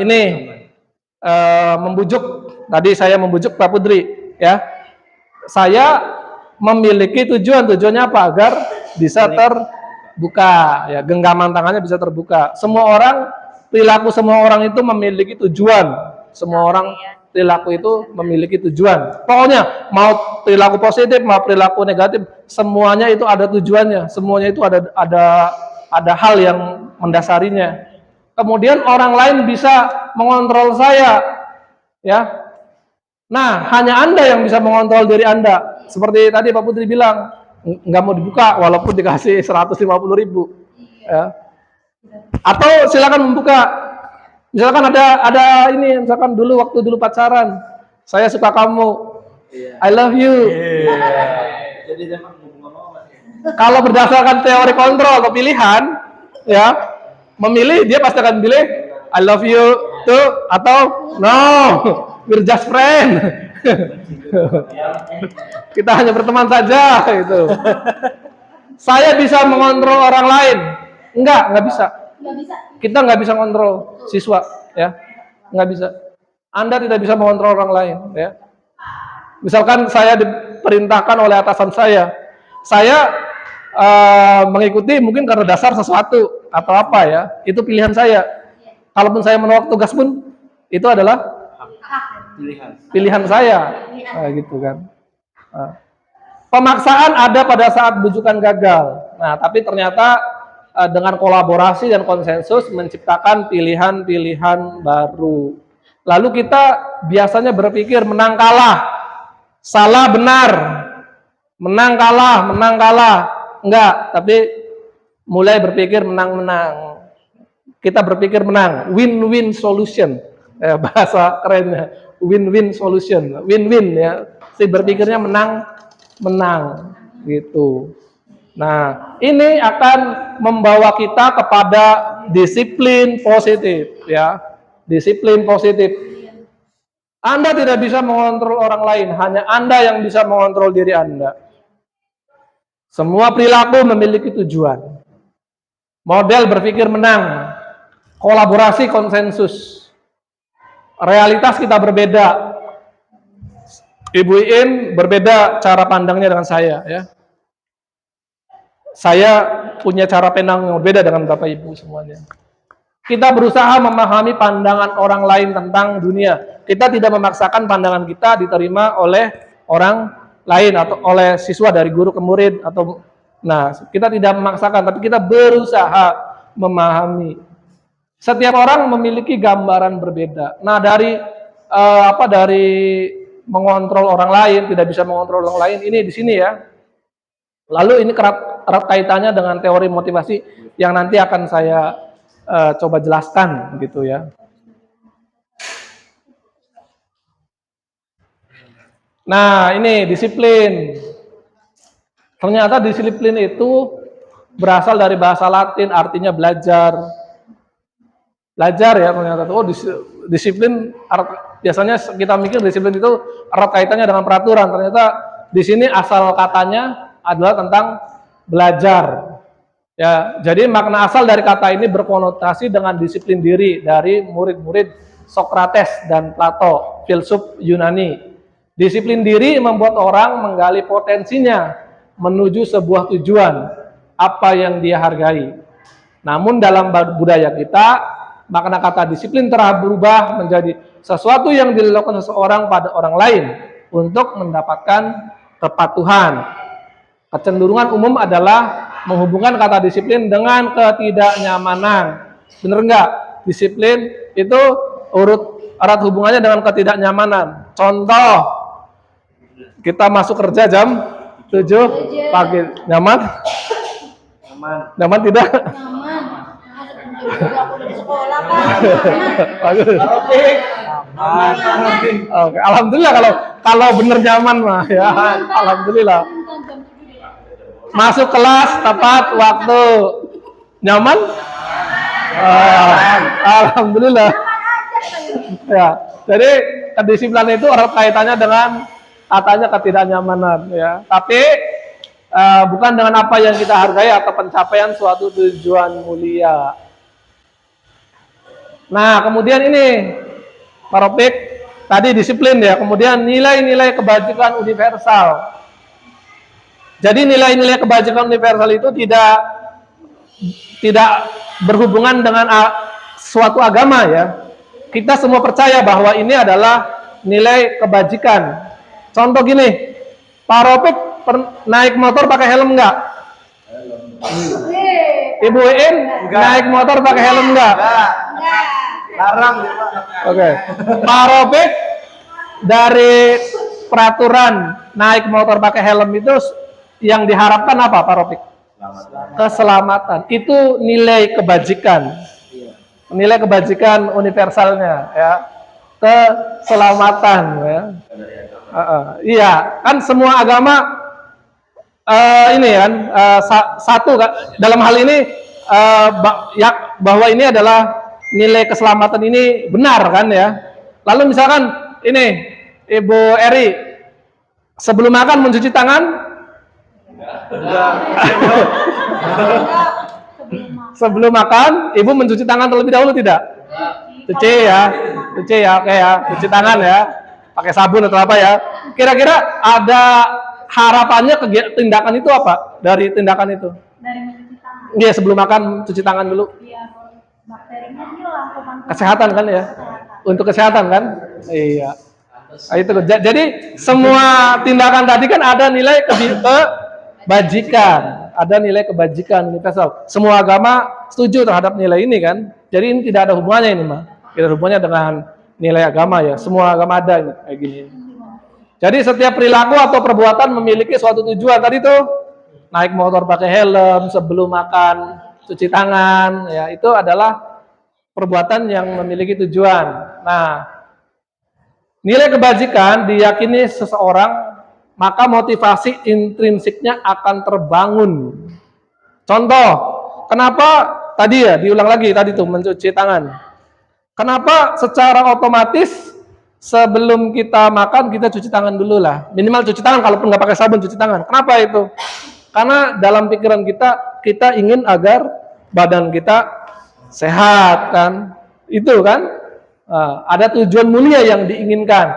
ini membujuk. Tadi saya membujuk Pak Putri, ya. Saya memiliki tujuannya apa? Agar bisa terbuka, ya. Genggaman tangannya bisa terbuka. Perilaku semua orang itu memiliki tujuan. Semua orang perilaku itu memiliki tujuan. Pokoknya mau perilaku positif, mau perilaku negatif, semuanya itu ada tujuannya. Semuanya itu ada hal yang mendasarinya. Kemudian orang lain bisa mengontrol saya, ya. Nah, hanya Anda yang bisa mengontrol diri Anda. Seperti tadi Pak Putri bilang, nggak mau dibuka walaupun dikasih 150.000. Ya. Atau silakan membuka. Misalkan ada ini, misalkan waktu dulu pacaran, saya suka kamu, I love you. Kalau berdasarkan teori kontrol atau pilihan, ya, memilih dia pasti akan pilih I love you tuh atau no, we're just friend. Kita hanya berteman saja gitu. Saya bisa mengontrol orang lain. Enggak bisa. Kita nggak bisa mengontrol siswa, ya, nggak bisa. Anda tidak bisa mengontrol orang lain, ya. Misalkan saya diperintahkan oleh atasan saya mengikuti mungkin karena dasar sesuatu atau apa ya, itu pilihan saya. Kalaupun saya menolak tugas pun itu adalah pilihan saya, nah, gitu kan. Nah. Pemaksaan ada pada saat bujukan gagal. Nah, tapi ternyata dengan kolaborasi dan konsensus menciptakan pilihan-pilihan baru. Lalu kita biasanya berpikir menang kalah, salah benar, menang kalah, enggak, tapi mulai berpikir menang-menang. Kita berpikir menang, win-win solution, bahasa kerennya, win-win solution, win-win ya. Si berpikirnya menang, gitu. Nah, ini akan membawa kita kepada disiplin positif, ya. Disiplin positif. Anda tidak bisa mengontrol orang lain, hanya Anda yang bisa mengontrol diri Anda. Semua perilaku memiliki tujuan. Model berpikir menang, kolaborasi konsensus. Realitas kita berbeda. Ibu Iin berbeda cara pandangnya dengan saya, ya. Saya punya cara pandang yang berbeda dengan Bapak Ibu semuanya. Kita berusaha memahami pandangan orang lain tentang dunia. Kita tidak memaksakan pandangan kita diterima oleh orang lain atau oleh siswa dari guru ke murid atau kita tidak memaksakan, tapi kita berusaha memahami. Setiap orang memiliki gambaran berbeda. Nah, dari mengontrol orang lain, tidak bisa mengontrol orang lain, ini di sini ya. Lalu ini erat kaitannya dengan teori motivasi yang nanti akan saya coba jelaskan gitu ya. Nah, ini disiplin. Ternyata disiplin itu berasal dari bahasa Latin, artinya belajar. Belajar ya ternyata. Oh, disiplin biasanya kita mikir disiplin itu erat kaitannya dengan peraturan. Ternyata di sini asal katanya adalah tentang belajar. Ya, jadi makna asal dari kata ini berkonotasi dengan disiplin diri dari murid-murid Sokrates dan Plato, filsuf Yunani. Disiplin diri membuat orang menggali potensinya menuju sebuah tujuan, apa yang dia hargai. Namun dalam budaya kita, makna kata disiplin telah berubah menjadi sesuatu yang dilakukan seseorang pada orang lain untuk mendapatkan kepatuhan. Kecenderungan umum adalah menghubungkan kata disiplin dengan ketidaknyamanan. Bener nggak? Disiplin itu erat hubungannya dengan ketidaknyamanan. Contoh, kita masuk kerja jam 7 pagi. Nyaman? Nyaman tidak? Bagus. Oke, alhamdulillah kalau bener nyaman mah ya. Alhamdulillah. Masuk kelas tepat waktu. Nyaman? Alhamdulillah. Ya. Jadi kedisiplinan itu erat kaitannya dengan katanya ketidaknyamanan ya. Tapi bukan dengan apa yang kita hargai atau pencapaian suatu tujuan mulia. Nah, kemudian ini Parofik tadi disiplin ya. Kemudian nilai-nilai kebajikan universal. Jadi nilai-nilai kebajikan universal itu tidak berhubungan dengan suatu agama ya. Kita semua percaya bahwa ini adalah nilai kebajikan. Contoh gini, Pak Ropik naik motor pakai helm enggak? Ibu In naik motor pakai helm enggak? Larang. Oke. Pak Ropik dari peraturan naik motor pakai helm itu yang diharapkan apa, Pak Ropik? Keselamatan. Itu nilai kebajikan. Nilai kebajikan universalnya ya. Keselamatan ya. Iya, kan semua agama ini kan satu dalam hal ini bahwa ini adalah nilai keselamatan ini benar kan ya. Lalu misalkan ini Ibu Eri sebelum makan mencuci tangan? Sebelum makan, Ibu mencuci tangan terlebih dahulu tidak? Cuci ya, oke ya, cuci tangan ya, pakai sabun atau apa ya. Kira-kira ada harapannya tindakan itu apa dari tindakan itu? Dari mencuci tangan. Iya, sebelum makan cuci tangan dulu. Iya, bakterinya hilang. Kesehatan kan ya? Untuk kesehatan kan? Iya. Nah, itu. Jadi semua tindakan tadi kan ada nilai kebajikan, ada nilai kebajikan universal. Semua agama setuju terhadap nilai ini kan? Jadi ini tidak ada hubungannya ini mah. Tidak ada hubungannya dengan nilai agama ya. Semua agama ada ini, kayak gini. Jadi setiap perilaku atau perbuatan memiliki suatu tujuan. Tadi tuh naik motor pakai helm, sebelum makan cuci tangan, ya itu adalah perbuatan yang memiliki tujuan. Nah, nilai kebajikan diyakini seseorang, maka motivasi intrinsiknya akan terbangun. Contoh, kenapa tadi ya, diulang lagi tadi tuh mencuci tangan. Kenapa secara otomatis sebelum kita makan kita cuci tangan dulu lah. Minimal cuci tangan, kalaupun nggak pakai sabun cuci tangan. Kenapa itu? Karena dalam pikiran kita ingin agar badan kita sehat kan. Itu kan. Ada tujuan mulia yang diinginkan.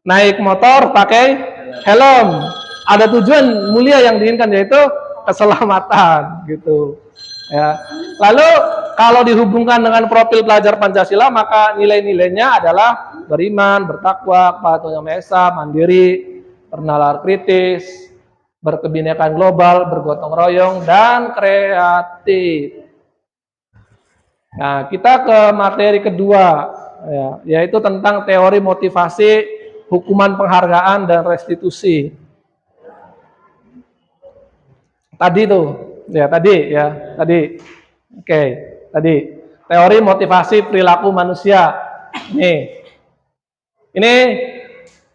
Naik motor pakai helm. Ada tujuan mulia yang diinginkan, yaitu keselamatan gitu. Ya. Lalu kalau dihubungkan dengan profil pelajar Pancasila, maka nilai-nilainya adalah beriman, bertakwa, kepatuhan yang Maha Esa, mandiri, bernalar kritis, berkebinekaan global, bergotong royong, dan kreatif. Nah, kita ke materi kedua, ya, yaitu tentang teori motivasi, hukuman penghargaan, dan restitusi. Tadi tuh, ya tadi. Oke, tadi teori motivasi perilaku manusia. Ini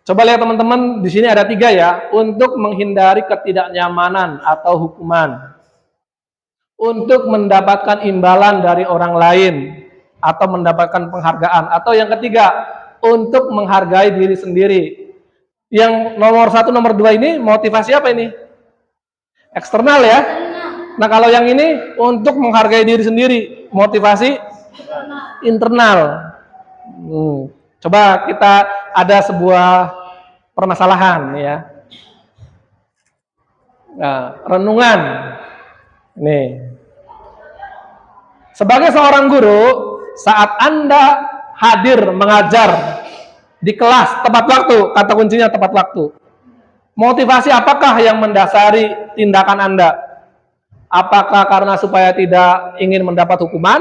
Coba lihat teman-teman, di sini ada 3 ya. Untuk menghindari ketidaknyamanan atau hukuman. Untuk mendapatkan imbalan dari orang lain. Atau mendapatkan penghargaan. Atau yang ketiga, untuk menghargai diri sendiri. Yang nomor 1, nomor 2 ini motivasi apa ini? Eksternal ya. Nah kalau yang ini untuk menghargai diri sendiri. Motivasi internal. Coba kita ada sebuah permasalahan ya. Nah, renungan. Nih. Sebagai seorang guru, saat Anda hadir mengajar di kelas tepat waktu, kata kuncinya tepat waktu. Motivasi apakah yang mendasari tindakan Anda? Apakah karena supaya tidak ingin mendapat hukuman?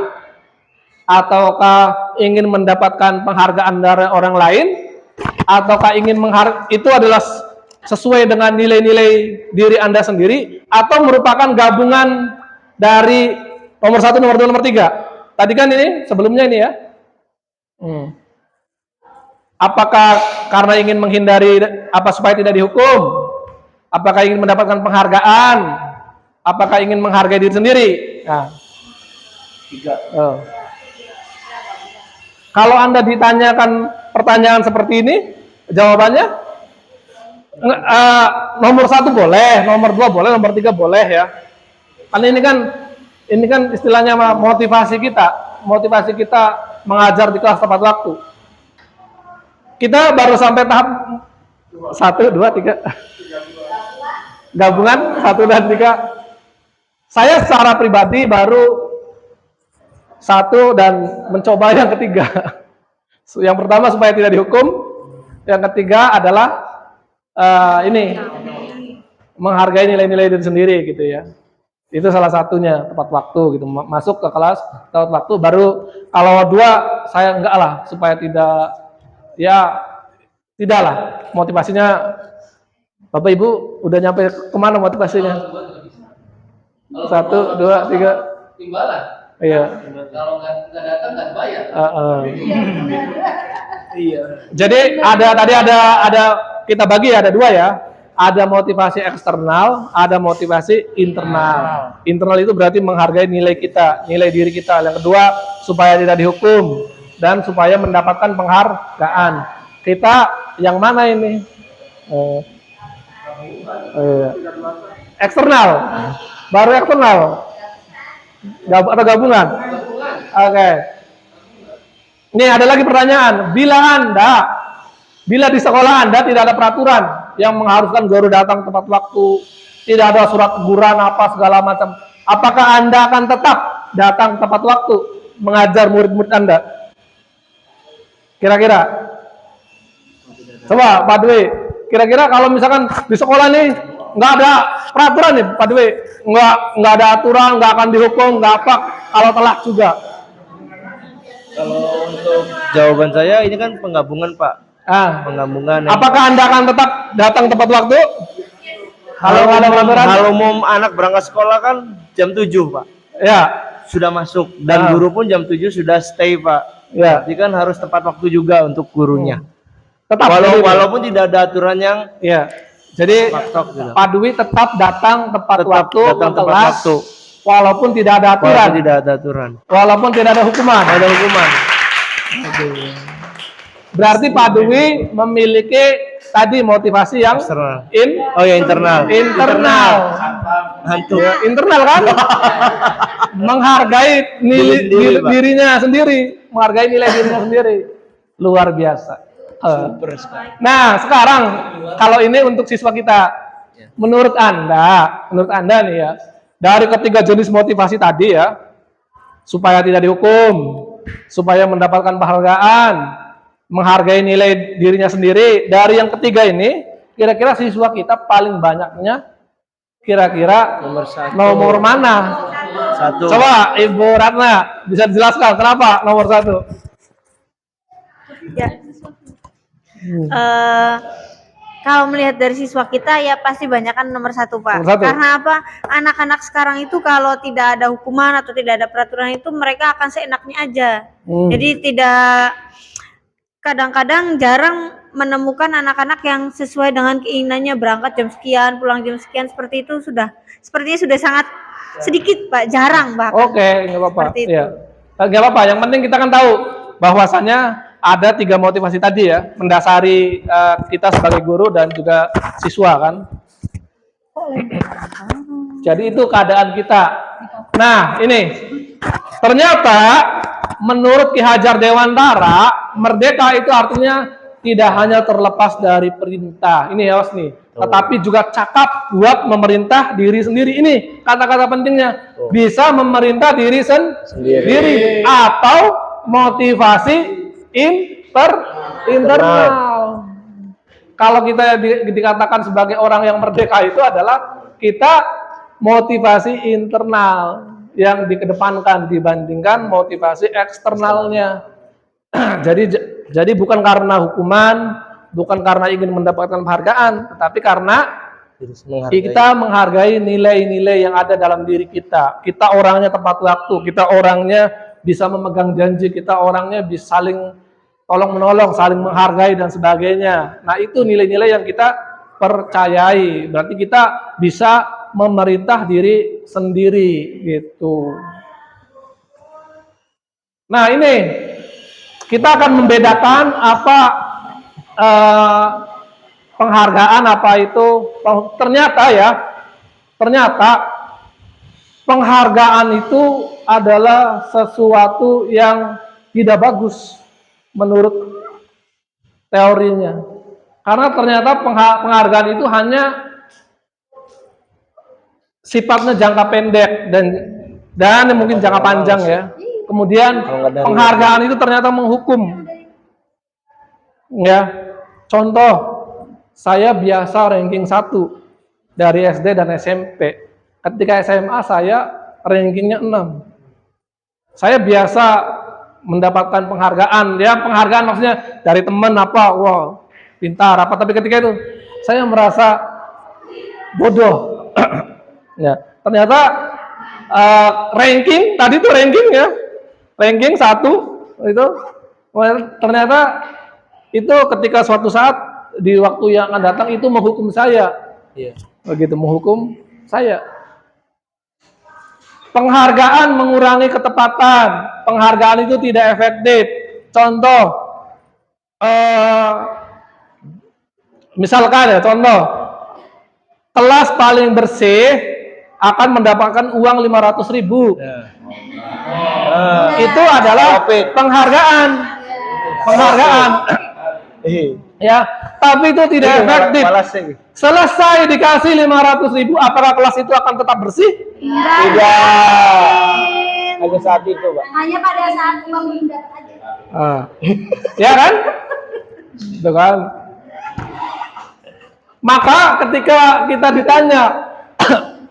Ataukah ingin mendapatkan penghargaan dari orang lain? Ataukah ingin itu adalah sesuai dengan nilai-nilai diri Anda sendiri? Atau merupakan gabungan dari nomor 1, nomor 2, nomor 3? Tadi kan ini, sebelumnya ini ya. Apakah karena ingin menghindari supaya tidak dihukum? Apakah ingin mendapatkan penghargaan? Apakah ingin menghargai diri sendiri? Nah, 3. Kalau Anda ditanyakan pertanyaan seperti ini, jawabannya nomor 1 boleh, nomor 2 boleh, nomor 3 boleh ya. Karena ini kan istilahnya motivasi kita mengajar di kelas tepat waktu. Kita baru sampai tahap 1, 2, 3. Gabungan 1 dan 3. Saya secara pribadi baru 1 dan mencoba yang ketiga. Yang pertama supaya tidak dihukum. Yang ketiga adalah menghargai nilai-nilai diri sendiri gitu ya. Itu salah satunya, tepat waktu gitu. Masuk ke kelas tepat waktu. Baru kalau 2 saya enggak lah, supaya tidaklah. Motivasinya Bapak Ibu udah nyampe kemana motivasinya? 1, 2, 3. Imbalan. Iya. Kalau nggak datang nggak bayar. Iya. Jadi ada kita bagi ada 2 ya. Ada motivasi eksternal, ada motivasi internal. Internal itu berarti menghargai nilai kita, nilai diri kita. Yang kedua supaya tidak dihukum dan supaya mendapatkan penghargaan. Kita yang mana ini? Eksternal. Baru eksternal. Atau gabungan? Oke. Ini ada lagi pertanyaan. Bila di sekolah Anda tidak ada peraturan yang mengharuskan guru datang tepat waktu, tidak ada surat teguran apa segala macam, apakah Anda akan tetap datang tepat waktu mengajar murid-murid Anda? Kira-kira? Coba Pak Dwi, kira-kira kalau misalkan di sekolah nih nggak ada peraturan nih Pak Dwi, nggak ada aturan, nggak akan dihukum, nggak apa, kalau telat juga. Kalau untuk jawaban saya ini kan penggabungan Pak. Penggabungan. Apakah Anda akan tetap datang tepat waktu? Kalau nggak ada peraturan? Kalau mau anak berangkat sekolah kan jam 7 Pak. Ya. Sudah masuk dan guru pun jam 7 sudah stay Pak. Ya. Jadi kan harus tepat waktu juga untuk gurunya. Tetap. Walaupun tidak ada aturan yang ya. Jadi gitu. Pak Dwi tetap datang tepat waktu, datang tepat waktu. Walaupun tidak ada aturan. Walaupun tidak ada aturan. Walaupun tidak ada hukuman. Ada hukuman. Berarti Pak Dwi memiliki tadi motivasi yang Eksternal. internal. Internal. Hantu. Ya, internal kan? Menghargai dirinya sendiri, menghargai nilai dirinya sendiri. Luar biasa. Nah, sekarang kalau ini untuk siswa kita, menurut Anda nih ya, dari ketiga jenis motivasi tadi ya, supaya tidak dihukum, supaya mendapatkan penghargaan, menghargai nilai dirinya sendiri, dari yang ketiga ini, kira-kira siswa kita paling banyaknya kira-kira nomor mana? 1. Coba Ibu Ratna bisa dijelaskan kenapa nomor 1? Ya. Kalau melihat dari siswa kita ya pasti banyak kan nomor 1 Pak. Nomor 1. Karena apa? Anak-anak sekarang itu kalau tidak ada hukuman atau tidak ada peraturan itu mereka akan seenaknya aja. Jadi tidak, kadang-kadang jarang menemukan anak-anak yang sesuai dengan keinginannya, berangkat jam sekian, pulang jam sekian, seperti itu sepertinya sudah sangat sedikit Pak, jarang bahkan. Oke, nggak apa-apa. Seperti itu. Ya. Nggak apa-apa. Yang penting kita kan tahu bahwasannya ada 3 motivasi tadi ya, mendasari kita sebagai guru dan juga siswa kan. Jadi itu keadaan kita. Nah, ini ternyata menurut Ki Hajar Dewantara, merdeka itu artinya tidak hanya terlepas dari perintah. Ini ya, Mas nih. Tetapi juga cakap buat memerintah diri sendiri. Ini kata-kata pentingnya. Bisa memerintah diri sendiri atau motivasi internal. Kalau kita dikatakan sebagai orang yang merdeka itu adalah kita motivasi internal yang dikedepankan dibandingkan motivasi eksternalnya. Jadi bukan karena hukuman, bukan karena ingin mendapatkan penghargaan, tetapi karena kita menghargai nilai-nilai yang ada dalam diri kita. Kita orangnya tepat waktu, kita orangnya bisa memegang janji, kita orangnya bisa saling tolong-menolong, saling menghargai dan sebagainya. Nah, itu nilai-nilai yang kita percayai. Berarti kita bisa memerintah diri sendiri gitu. Nah, ini kita akan membedakan apa penghargaan, apa itu. Ternyata penghargaan itu adalah sesuatu yang tidak bagus menurut teorinya. Karena ternyata penghargaan itu hanya sifatnya jangka pendek dan mungkin jangka panjang ya. Kemudian penghargaan itu ternyata menghukum. Ya. Contoh, saya biasa ranking 1 dari SD dan SMP. Ketika SMA saya rankingnya 6. Saya biasa mendapatkan penghargaan. Ya, penghargaan maksudnya dari teman apa, wow, pintar apa, tapi ketika itu saya merasa bodoh. Ya, ternyata ranking tadi itu ranking ya. Ranking 1 itu ternyata itu ketika suatu saat di waktu yang akan datang itu menghukum saya. Iya. Begitu menghukum saya. Penghargaan mengurangi ketepatan. Penghargaan itu tidak efektif. Contoh, misalkan ya, contoh, kelas paling bersih akan mendapatkan uang 500.000. Itu adalah penghargaan. Ya, tapi itu tidak efektif. Selesai dikasih 500.000, apakah kelas itu akan tetap bersih? Tidak. Hanya saat itu, Pak. Hanya pada saat memindah aja. Ya kan? Itu kan. Maka ketika kita ditanya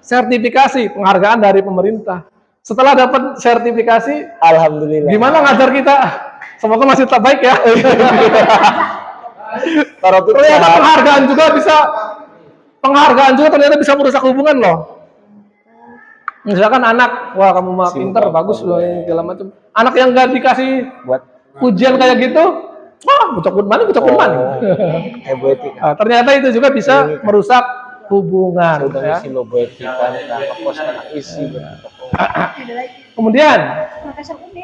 sertifikasi penghargaan dari pemerintah, setelah dapat sertifikasi, Alhamdulillah. gimana ngajar kita? Semoga masih tetap baik ya. Ternyata penghargaan juga ternyata bisa merusak hubungan loh. Misalkan anak, wah kamu mah pinter, bagus loh, segala macam. Anak yang nggak dikasih buat ujian kayak gitu, wah bucok mana. Ternyata itu juga bisa merusak hubungan. Ya. Kemudian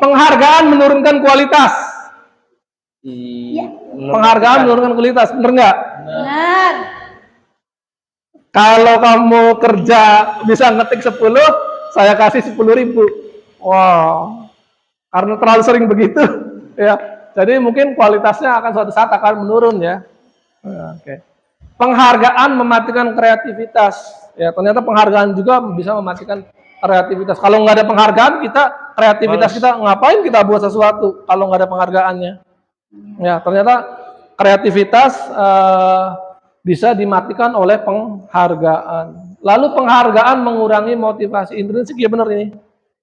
penghargaan menurunkan kualitas. Penghargaan menurunkan kualitas, bener nggak? Benar. Kalau kamu kerja bisa ngetik 10, saya kasih 10.000. Wow, karena terlalu sering begitu, ya. Jadi mungkin kualitasnya akan suatu saat akan menurun ya. Oke. Penghargaan mematikan kreativitas. Ya, ternyata penghargaan juga bisa mematikan kreativitas. Kalau nggak ada penghargaan, kreativitas kita ngapain kita buat sesuatu kalau nggak ada penghargaannya? Ya, ternyata kreativitas bisa dimatikan oleh penghargaan. Lalu penghargaan mengurangi motivasi intrinsik, ya benar ini.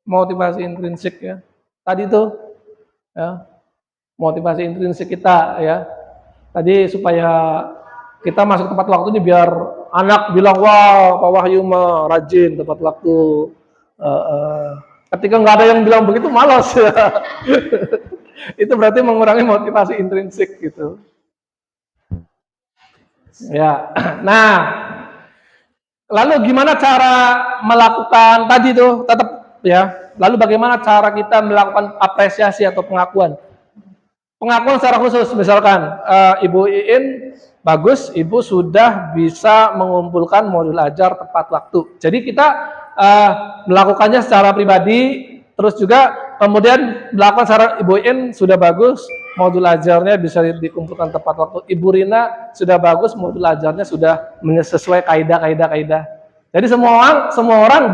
Motivasi intrinsik ya. Tadi itu ya. Motivasi intrinsik kita ya. Tadi supaya kita masuk tepat waktunya biar anak bilang, wah Pak Wahyu mah rajin tepat waktu. Ketika nggak ada yang bilang begitu malas ya. Itu berarti mengurangi motivasi intrinsik gitu. Ya. Nah, lalu gimana cara melakukan tadi tuh tetap ya. Lalu bagaimana cara kita melakukan apresiasi atau pengakuan? Pengakuan secara khusus, misalkan Ibu Iin bagus, Ibu sudah bisa mengumpulkan modul ajar tepat waktu. Jadi kita melakukannya secara pribadi, terus juga kemudian melakukan secara Ibu Iin sudah bagus, modul ajarnya bisa dikumpulkan tepat waktu. Ibu Rina sudah bagus, modul ajarnya sudah sesuai kaidah. Jadi semua orang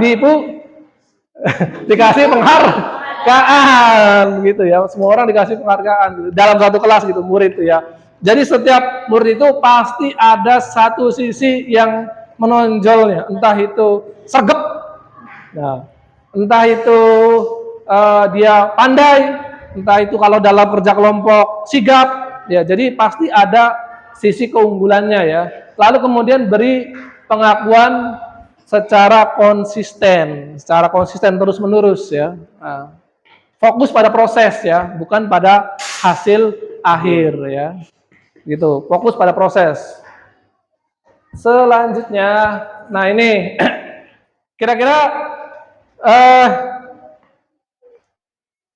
dikasih penghargaan gitu ya. Semua orang dikasih penghargaan gitu. Dalam satu kelas gitu murid itu ya. Jadi setiap murid itu pasti ada satu sisi yang menonjolnya, entah itu sergap, nah, entah itu dia pandai, entah itu kalau dalam kerja kelompok sigap, ya. Jadi pasti ada sisi keunggulannya ya. Lalu kemudian beri pengakuan secara konsisten terus menerus ya. Nah, fokus pada proses ya, bukan pada hasil akhir ya. Gitu, fokus pada proses. Selanjutnya, nah ini kira-kira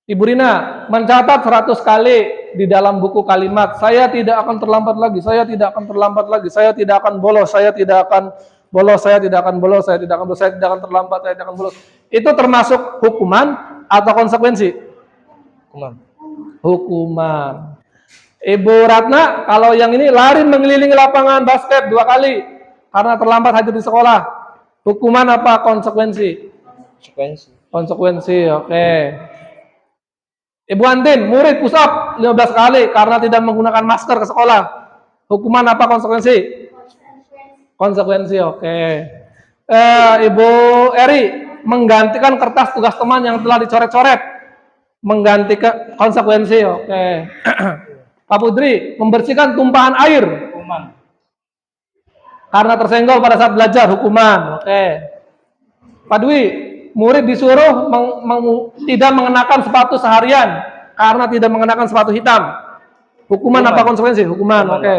Ibu Rina mencatat 100 kali di dalam buku kalimat, saya tidak akan terlambat lagi, saya tidak akan terlambat lagi, saya tidak akan bolos, saya tidak akan bolos, saya tidak akan bolos, saya tidak akan bolos, saya tidak akan terlambat, saya tidak akan bolos. Itu termasuk hukuman atau konsekuensi? Hukuman. Ibu Ratna, kalau yang ini lari mengelilingi lapangan basket 2 kali karena terlambat hadir di sekolah. Hukuman apa konsekuensi? Konsekuensi, oke. Ibu Antin, murid push up 15 kali karena tidak menggunakan masker ke sekolah. Hukuman apa konsekuensi? Konsekuensi, oke. Ibu Eri, menggantikan kertas tugas teman yang telah dicoret-coret. Menggantikan konsekuensi, oke. Pak Putri, membersihkan tumpahan air. Hukuman. Karena tersenggol pada saat belajar, hukuman, oke. Pak Dwi, murid disuruh tidak mengenakan sepatu seharian karena tidak mengenakan sepatu hitam. Hukuman apa konsekuensi? Hukuman, oke.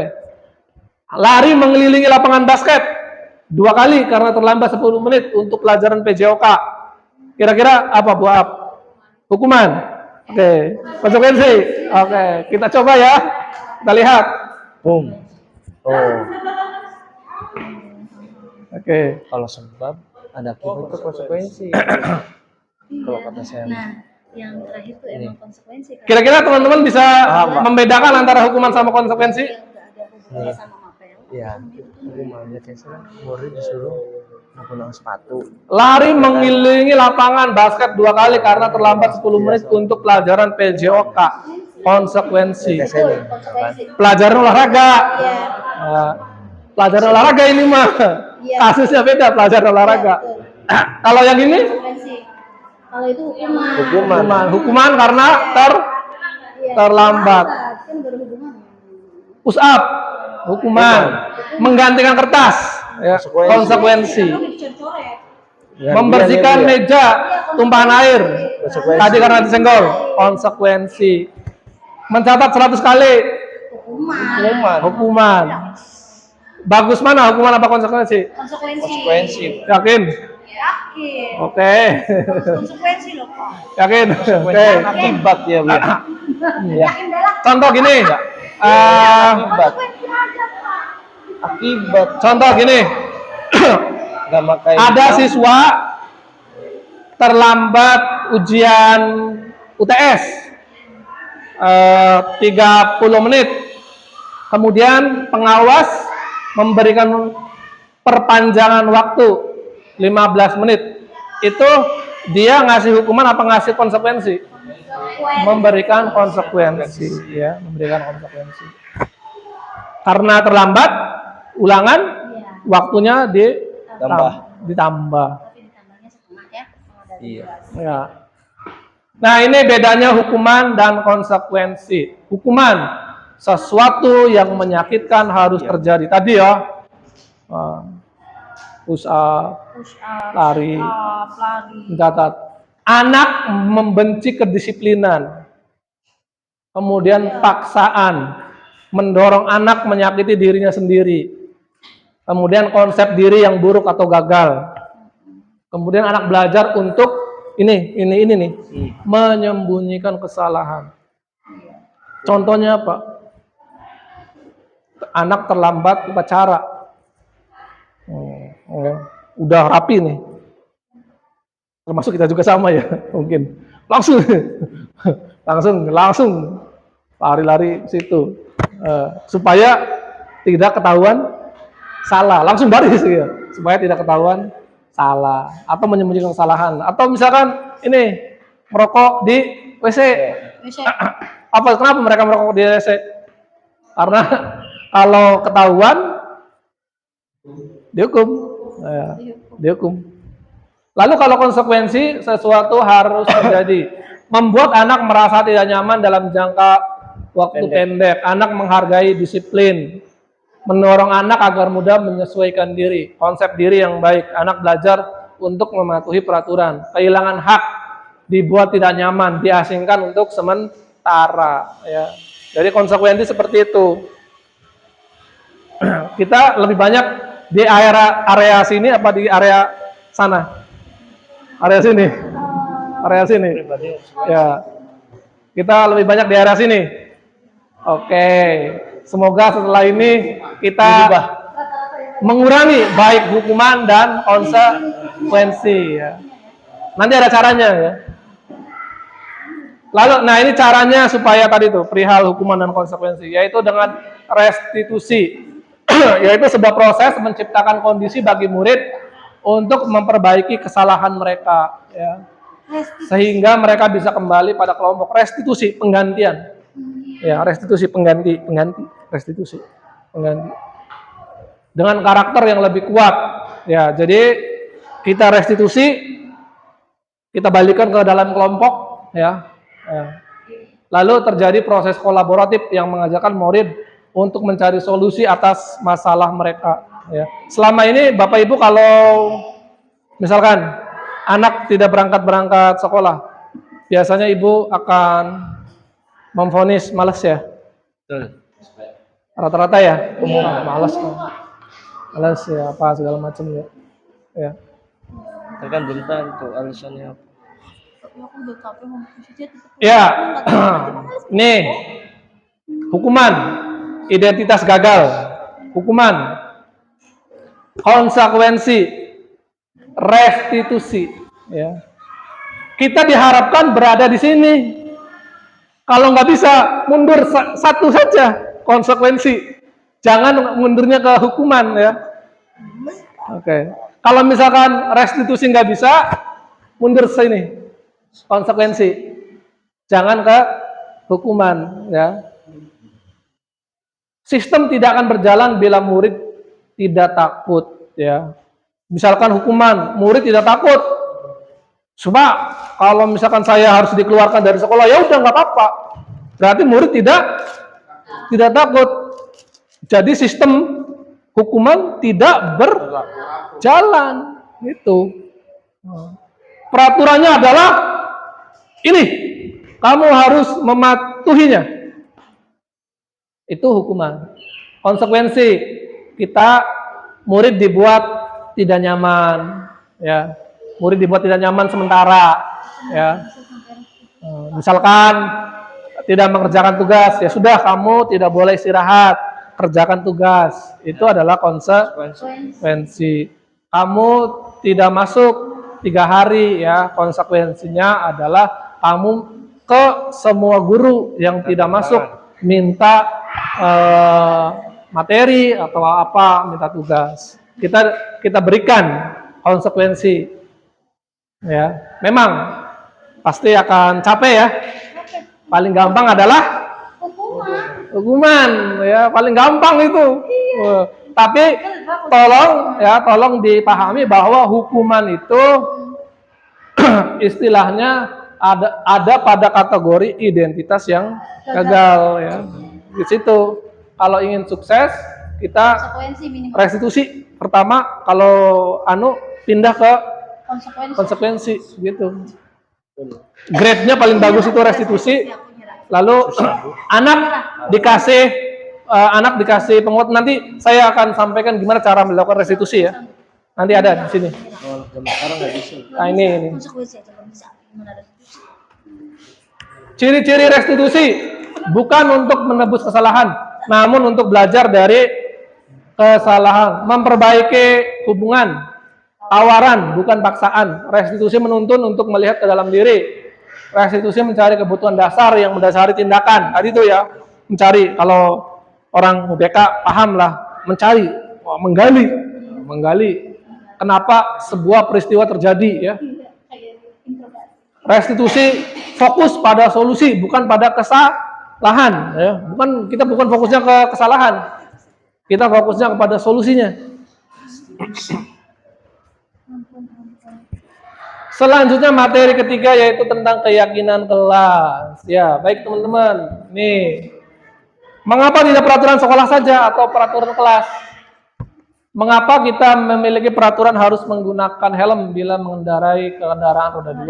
Lari mengelilingi lapangan basket 2 kali karena terlambat 10 menit untuk pelajaran PJOK. Kira-kira apa Bu Ab? Hukuman. Oke. Konsekuensi. Oke, kita coba ya. Kita lihat. Boom. Oh. Oke. Kalau sebab ada akibat itu konsekuensi. Kalau kata saya. Nah, yang terakhir itu emang konsekuensi kan? Kira-kira teman-teman bisa membedakan antara hukuman sama konsekuensi? Iya. Hukumannya biasanya murid disuruh menggunakan sepatu. Lari mengelilingi lapangan basket 2 kali karena terlambat 10 menit untuk pelajaran PJOK. Konsekuensi. Pelajaran olahraga. Pelajaran olahraga ini mah. Kasusnya beda, pelajaran olahraga. Kalau yang ini? Kalau itu hukuman. Hukuman karena terlambat. Push up. Hukuman. Menggantikan kertas. Ya, konsekuensi. Membersihkan meja tumpahan air tadi karena disenggol, konsekuensi. Mencatat 100 kali, hukuman. Bagus mana, hukuman apa konsekuensi? Konsekuensi. Yakin? Yakin. Oke. Konsekuensi loh Pak. Yakin? Oke. Akibat ya, Bu. Ya. Contoh gini. Akibat. Contoh gini. Ada siswa terlambat ujian UTS 30 menit. Kemudian pengawas memberikan perpanjangan waktu 15 menit. Itu dia ngasih hukuman apa ngasih konsekuensi? Memberikan konsekuensi, ya, memberikan konsekuensi. Karena terlambat ulangan, waktunya ditambah. Iya. Ya. Nah, ini bedanya hukuman dan konsekuensi. Hukuman sesuatu yang menyakitkan harus terjadi. Tadi ya, push up, lari, mencatat. Anak membenci kedisiplinan, kemudian paksaan, mendorong anak menyakiti dirinya sendiri. Kemudian konsep diri yang buruk atau gagal. Kemudian anak belajar untuk ini nih, menyembunyikan kesalahan. Contohnya apa? Anak terlambat upacara. Udah rapi nih. Termasuk kita juga sama ya, mungkin. Langsung lari-lari situ. Supaya tidak ketahuan salah, langsung baris ya, supaya tidak ketahuan salah atau menyembunyikan kesalahan. Atau misalkan ini merokok di WC. Kenapa mereka merokok di WC? Karena kalau ketahuan dihukum. Dihukum. Lalu kalau konsekuensi sesuatu harus terjadi, membuat anak merasa tidak nyaman dalam jangka waktu pendek. Anak menghargai disiplin, mendorong anak agar mudah menyesuaikan diri, konsep diri yang baik. Anak belajar untuk mematuhi peraturan. Kehilangan hak, dibuat tidak nyaman, diasingkan untuk sementara. Ya. Jadi konsekuensi seperti itu. Kita lebih banyak di area sini apa di area sana? Area sini. Area sini. Ya. Kita lebih banyak di area sini. Oke. Semoga setelah ini kita mengurangi baik hukuman dan konsekuensi ya. Nanti ada caranya ya. Lalu ini caranya supaya tadi tuh perihal hukuman dan konsekuensi, yaitu dengan restitusi. Yaitu sebuah proses menciptakan kondisi bagi murid untuk memperbaiki kesalahan mereka ya. Sehingga mereka bisa kembali pada kelompok. Restitusi, penggantian. Ya, restitusi pengganti, restitusi pengganti. Dengan karakter yang lebih kuat. Ya, jadi kita restitusi, kita balikan ke dalam kelompok ya. Lalu terjadi proses kolaboratif yang mengajarkan murid untuk mencari solusi atas masalah mereka ya. Selama ini Bapak Ibu kalau misalkan anak tidak berangkat sekolah, biasanya ibu akan memvonis malas ya. Rata-rata ya, malas ya apa segala macam ya. Ya. Kan belum tentu alasannya apa. Ya, nih hukuman identitas gagal, hukuman konsekuensi, restitusi. Ya. Kita diharapkan berada di sini. Kalau nggak bisa mundur satu saja konsekuensi, jangan mundurnya ke hukuman ya. Oke. Kalau misalkan restitusi nggak bisa, mundur sini. Konsekuensi, jangan ke hukuman ya. Sistem tidak akan berjalan bila murid tidak takut ya. Misalkan hukuman, murid tidak takut. Cuma kalau misalkan saya harus dikeluarkan dari sekolah, ya udah nggak apa-apa. Berarti murid tidak takut. Jadi sistem hukuman tidak berjalan. Itu. Peraturannya adalah ini, kamu harus mematuhinya. Itu hukuman. Konsekuensi, kita murid dibuat tidak nyaman, ya. Murid dibuat tidak nyaman sementara, ya. Misalkan tidak mengerjakan tugas, ya sudah kamu tidak boleh istirahat, kerjakan tugas. Itu adalah konsekuensi. Kamu tidak masuk 3 hari, ya. Konsekuensinya adalah kamu ke semua guru yang tidak masuk minta materi atau apa, minta tugas. Kita berikan konsekuensi. Ya, memang pasti akan capek ya. Paling gampang adalah hukuman, ya paling gampang itu. Tapi tolong dipahami bahwa hukuman itu istilahnya ada pada kategori identitas yang gagal ya. Di situ kalau ingin sukses kita restitusi pertama, kalau pindah ke konsekuensi gitu. Grade-nya paling bagus itu restitusi. Lalu anak dikasih anak dikasih penguat, nanti saya akan sampaikan gimana cara melakukan restitusi ya. Nanti ada di sini. Sekarang nggak bisa. Nah ini. Ciri-ciri restitusi bukan untuk menebus kesalahan, namun untuk belajar dari kesalahan, memperbaiki hubungan, tawaran bukan paksaan. Restitusi menuntun untuk melihat ke dalam diri. Restitusi mencari kebutuhan dasar yang mendasari tindakan. Tadi itu ya, mencari. Kalau orang UBK paham lah, mencari, menggali. Kenapa sebuah peristiwa terjadi ya? Restitusi fokus pada solusi, bukan pada kesalahan. Ya. Kita bukan fokusnya ke kesalahan, kita fokusnya kepada solusinya. Selanjutnya materi ketiga yaitu tentang keyakinan kelas. Ya, baik teman-teman. Nih, mengapa tidak peraturan sekolah saja atau peraturan kelas? Mengapa kita memiliki peraturan harus menggunakan helm bila mengendarai kendaraan roda 2?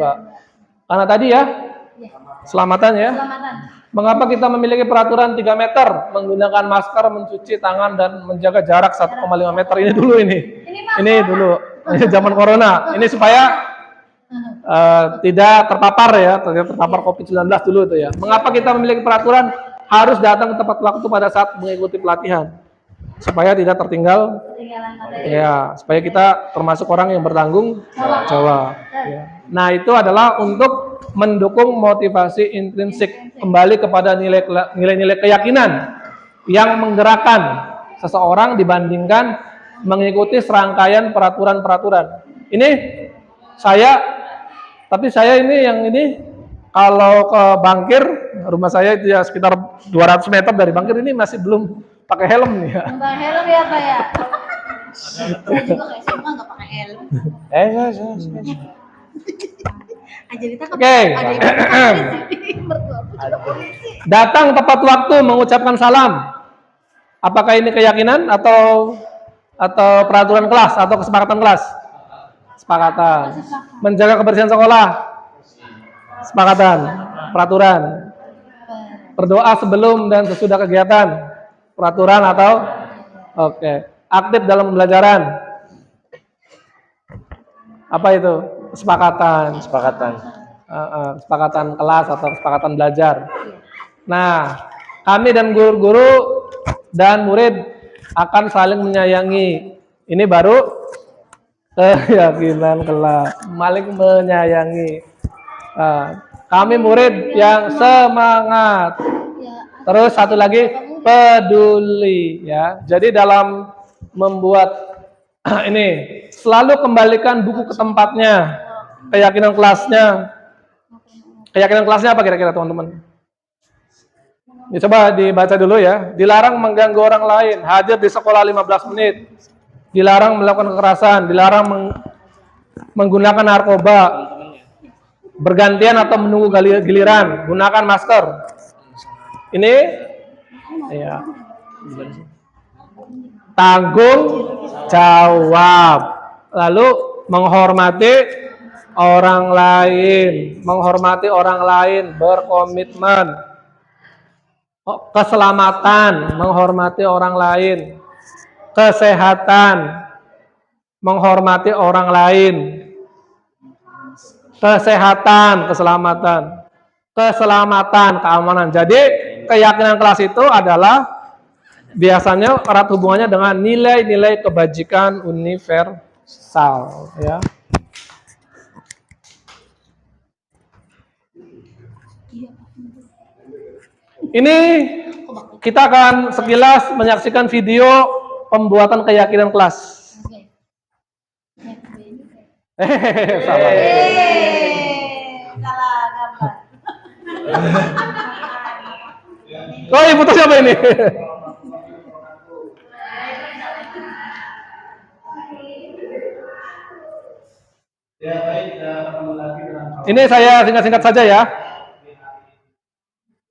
Karena tadi ya, selamatan ya. Mengapa kita memiliki peraturan 3 meter, menggunakan masker, mencuci tangan, dan menjaga jarak 1,5 meter? Ini dulu ini. Ini dulu. Ini zaman corona. Ini supaya tidak terpapar ya, terpapar COVID-19 dulu itu ya. Mengapa kita memiliki peraturan harus datang ke tepat waktu pada saat mengikuti pelatihan? Supaya tidak tertinggal, ya, supaya kita termasuk orang yang bertanggung jawab. Ya. Nah, itu adalah untuk mendukung motivasi intrinsik, kembali kepada nilai-nilai keyakinan yang menggerakkan seseorang dibandingkan mengikuti serangkaian peraturan-peraturan. Ini saya ini yang ini kalau ke Bangkir, rumah saya itu ya sekitar 200 meter dari Bangkir, ini masih belum pakai helm nih ya. Pakai helm ya Pak ya? Saya juga kayak SMA nggak pakai helm. Oke. Datang tepat waktu mengucapkan salam. Apakah ini keyakinan atau peraturan kelas atau kesepakatan kelas? Sepakatan. Menjaga kebersihan sekolah. Sepakatan. Peraturan. Berdoa sebelum dan sesudah kegiatan. Peraturan atau oke. Aktif dalam pembelajaran. Apa itu? Kesepakatan. Kesepakatan kelas atau kesepakatan belajar. Nah, kami dan guru-guru dan murid akan saling menyayangi. Ini baru keyakinan kelas, saling menyayangi. Kami murid yang semangat. Terus satu lagi, peduli ya. Jadi dalam membuat ini selalu kembalikan buku ke tempatnya. Keyakinan kelasnya apa kira-kira teman-teman? Ini coba dibaca dulu ya. Dilarang mengganggu orang lain, hadir di sekolah 15 menit. Dilarang melakukan kekerasan, dilarang menggunakan narkoba. Bergantian atau menunggu giliran, gunakan masker. Ini ya. Tanggung jawab. Lalu menghormati orang lain, berkomitmen. Keselamatan, menghormati orang lain. Kesehatan, menghormati orang lain. Kesehatan, keselamatan, keamanan. Jadi keyakinan kelas itu adalah biasanya erat hubungannya dengan nilai-nilai kebajikan universal ya. Ini kita akan sekilas menyaksikan video pembuatan keyakinan kelas. Salah. Salah gambar. Oh, ibu tuh siapa ini? Ini saya singkat-singkat saja ya.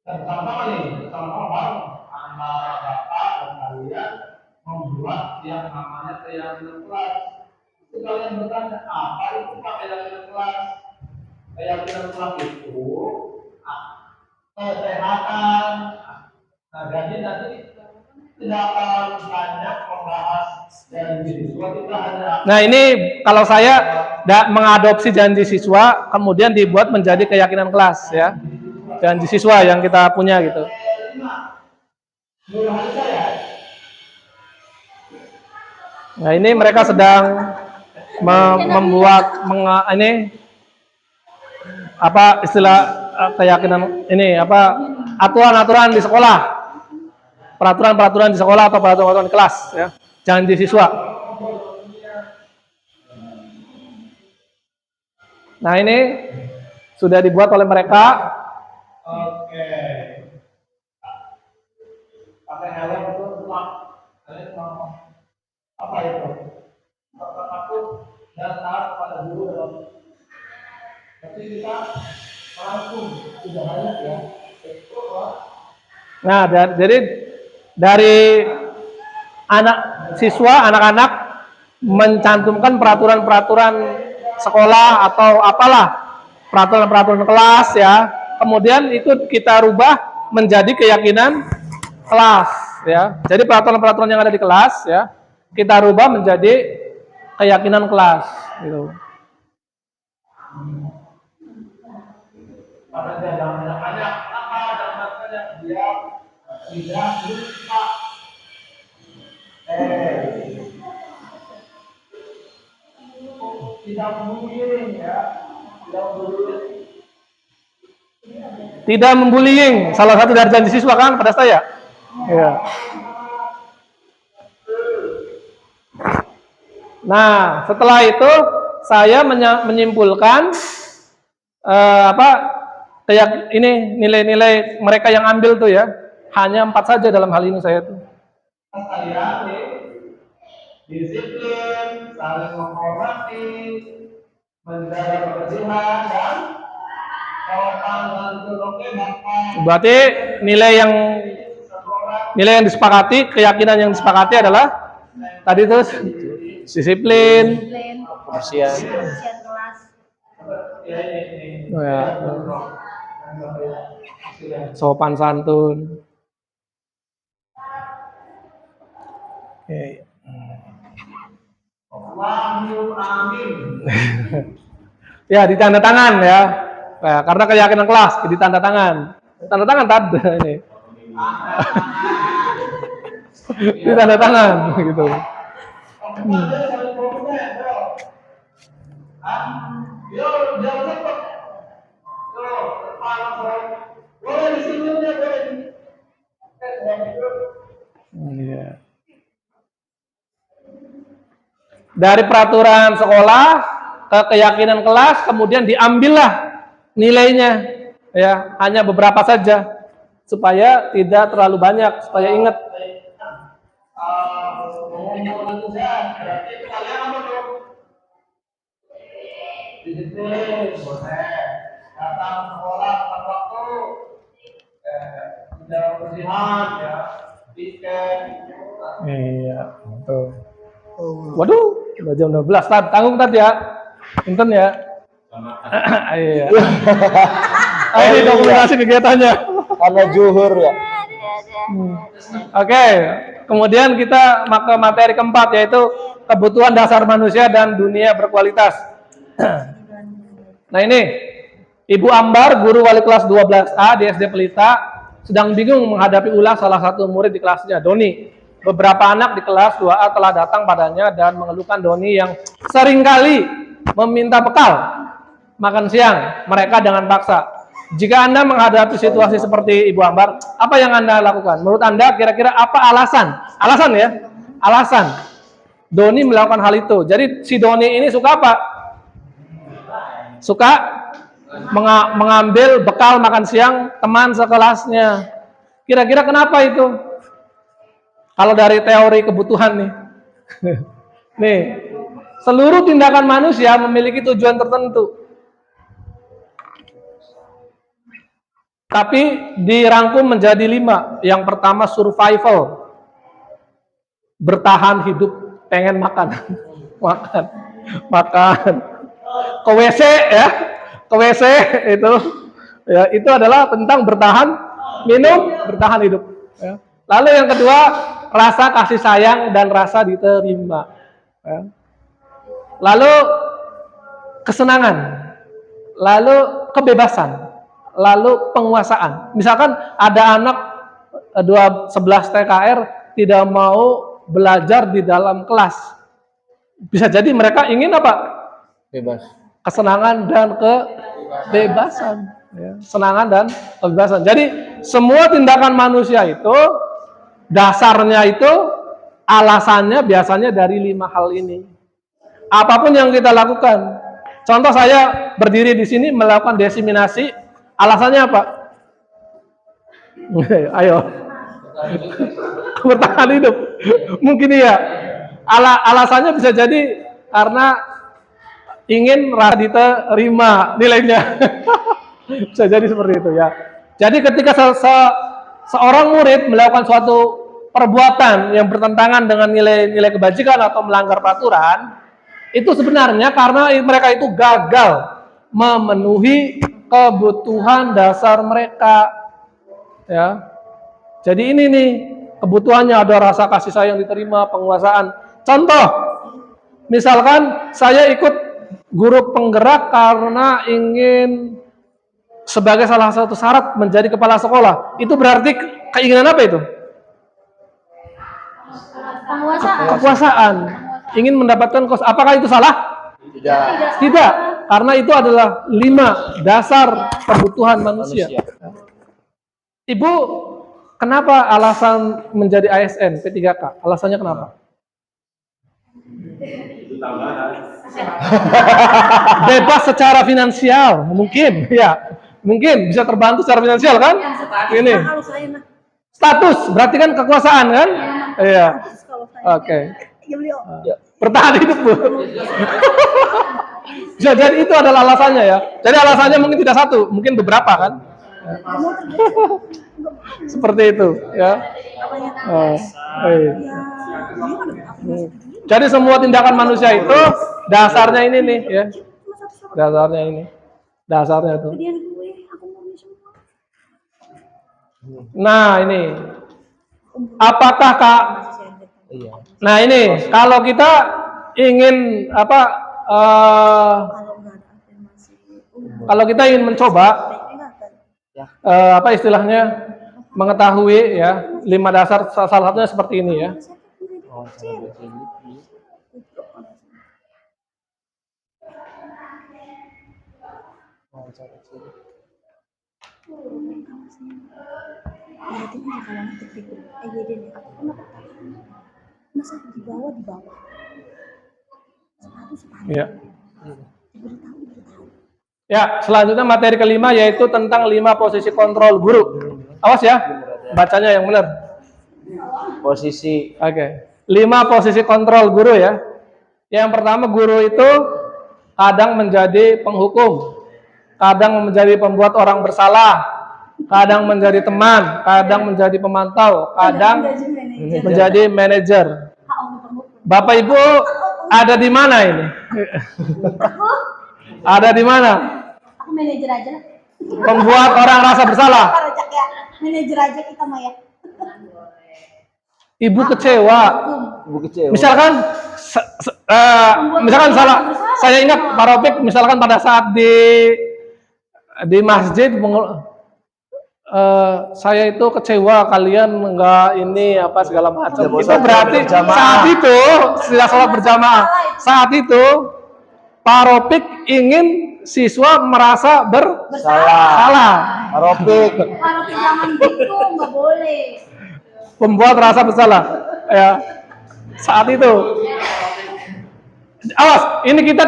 Sama-sama nih, sama-sama bareng antara Bapak dan kalian membuat yang namanya keyakinan kelas. Itu kalian bertanya, apa itu Pak keyakinan kelas? Keyakinan kelas itu kesehatan. Nah, jadi nanti Nah, ini kalau saya mengadopsi janji siswa, kemudian dibuat menjadi keyakinan kelas ya. Janji siswa yang kita punya gitu. Nah, ini mereka sedang membuat ini apa istilah keyakinan ini apa aturan-aturan di sekolah, peraturan-peraturan di sekolah atau peraturan-peraturan di kelas ya. Janji siswa. Nah, ini sudah dibuat oleh mereka. Oke. Pakai helm itu apa itu? Takut dan taat kepada guru dalam. Tapi kita langsung sudah banyak ya. Nah, jadi dari anak-anak mencantumkan peraturan-peraturan sekolah atau apalah peraturan-peraturan kelas ya. Kemudian itu kita rubah menjadi keyakinan kelas ya. Jadi peraturan-peraturan yang ada di kelas ya, kita rubah menjadi keyakinan kelas gitu. Tidak membullying, salah satu dari janji siswa kan pada saya. Ya. Nah, setelah itu saya menyimpulkan ini nilai-nilai mereka yang ambil tuh ya, hanya 4 saja dalam hal ini saya tuh. Disiplin, saling menghormati, menjaga kebersihan dan berarti nilai yang disepakati, keyakinan yang disepakati adalah tadi terus disiplin, kebersihan. Oh ya, sopan santun. Oke. Ya, ditanda tangan ya. Nah, karena keyakinan kelas ditanda tangan. Tanda tangan tadi ini. Ditanda tangan gitu. Iya. Dari peraturan sekolah ke keyakinan kelas, kemudian diambillah nilainya, ya hanya beberapa saja, supaya tidak terlalu banyak, supaya ingat. Iya, betul. Waduh, udah jam 12, tanggung tadi ya. Punten ya. Iya. Ini dokumentasi kegiatannya. Karena zuhur ya. Oke, kemudian kita ke materi keempat, yaitu kebutuhan dasar manusia dan dunia berkualitas. Nah, ini Ibu Ambar, guru wali kelas 12A di SD Pelita, sedang bingung menghadapi ulah salah satu murid di kelasnya, Doni. Beberapa anak di kelas 2A telah datang padanya dan mengeluhkan Doni yang seringkali meminta bekal makan siang mereka dengan paksa. Jika Anda menghadapi situasi seperti Ibu Ambar, apa yang Anda lakukan? Menurut Anda kira-kira apa alasan? Alasan ya? Alasan Doni melakukan hal itu. Jadi si Doni ini suka apa? Suka mengambil bekal makan siang teman sekelasnya. Kira-kira kenapa itu? Kalau dari teori kebutuhan nih. Nih, seluruh tindakan manusia memiliki tujuan tertentu. Tapi dirangkum menjadi 5. Yang pertama survival. Bertahan hidup, pengen makan. Makan. Ke WC ya. Ke WC itu ya, itu adalah tentang bertahan minum, bertahan hidup ya. Lalu yang kedua, rasa kasih sayang dan rasa diterima. Ya. Lalu kesenangan, lalu kebebasan, lalu penguasaan. Misalkan ada anak 11 TKR tidak mau belajar di dalam kelas. Bisa jadi mereka ingin apa? Bebas. Kesenangan dan kebebasan. Ya. Kesenangan dan kebebasan. Jadi semua tindakan manusia itu dasarnya itu alasannya biasanya dari 5 hal ini. Apapun yang kita lakukan. Contoh saya berdiri di sini melakukan diseminasi, alasannya apa? Ayo. Bertahan hidup. Mungkin iya. Alasannya bisa jadi karena ingin rasa diterima nilainya. Bisa jadi seperti itu ya. Jadi ketika seorang murid melakukan suatu perbuatan yang bertentangan dengan nilai-nilai kebajikan atau melanggar peraturan, itu sebenarnya karena mereka itu gagal memenuhi kebutuhan dasar mereka. Ya. Jadi ini nih kebutuhannya, ada rasa kasih sayang diterima, penguasaan. Contoh, misalkan saya ikut guru penggerak karena ingin sebagai salah satu syarat menjadi kepala sekolah. Itu berarti keinginan apa itu? Kekuasaan. Ingin mendapatkan apakah itu salah? Tidak. Karena itu adalah 5 dasar kebutuhan manusia. Ibu, kenapa alasan menjadi ASN P3K? Alasannya kenapa? Bebas secara finansial, mungkin ya. Mungkin bisa terbantu secara finansial kan? Ini. Status, berarti kan kekuasaan kan? Iya. Oke. Bertahan hidup, Bu. Bisa jadi itu adalah alasannya ya. Jadi alasannya mungkin tidak satu, mungkin beberapa kan? Seperti itu ya. Jadi semua tindakan manusia itu dasarnya ini nih ya. Dasarnya ini. Dasarnya itu. Nah, ini. Apakah Kak? Nah, ini kalau kita ingin apa kalau kita ingin mencoba apa istilahnya mengetahui ya 5 dasar, salah satunya seperti ini ya. Ya. Ya, selanjutnya materi kelima yaitu tentang 5 posisi kontrol guru. Awas ya, bacanya yang benar. Posisi. Oke. 5 posisi kontrol guru ya. Yang pertama, guru itu kadang menjadi penghukum, kadang menjadi pembuat orang bersalah, kadang menjadi teman, kadang menjadi pemantau, kadang menjadi manajer. Bapak Ibu ada di mana ini? Ada di mana? Aku manajer aja lah. Pembuat orang rasa bersalah. Manajer aja kita mah ya. Ibu kecewa. Ibu kecewa. Misalkan misalkan saya ingat Pak Rofik misalkan pada saat di masjid saya itu kecewa kalian enggak ini apa segala macam. Itu berarti saat itu tidak sholat berjamaah. Saat itu Pak Rofik ingin siswa merasa bersalah. Pak Rofik. Pak Rofik jangan gitu, nggak boleh. Pembuat rasa bersalah. Ya. Saat itu. Awas, ini kita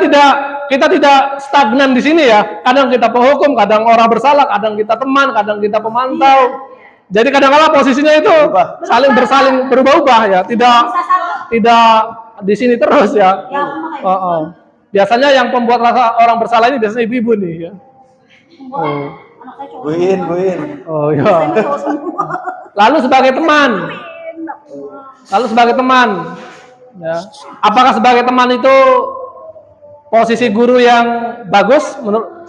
tidak stagnan di sini ya. Kadang kita penghukum, kadang orang bersalah, kadang kita teman, kadang kita pemantau. Jadi kadang-kadang posisinya itu bersaling berubah-ubah ya. Tidak di sini terus ya. Biasanya yang pembuat rasa orang bersalah ini biasanya ibu-ibu nih ya. Buin. Oh ya. Lalu sebagai teman. Ya. Apakah sebagai teman itu posisi guru yang bagus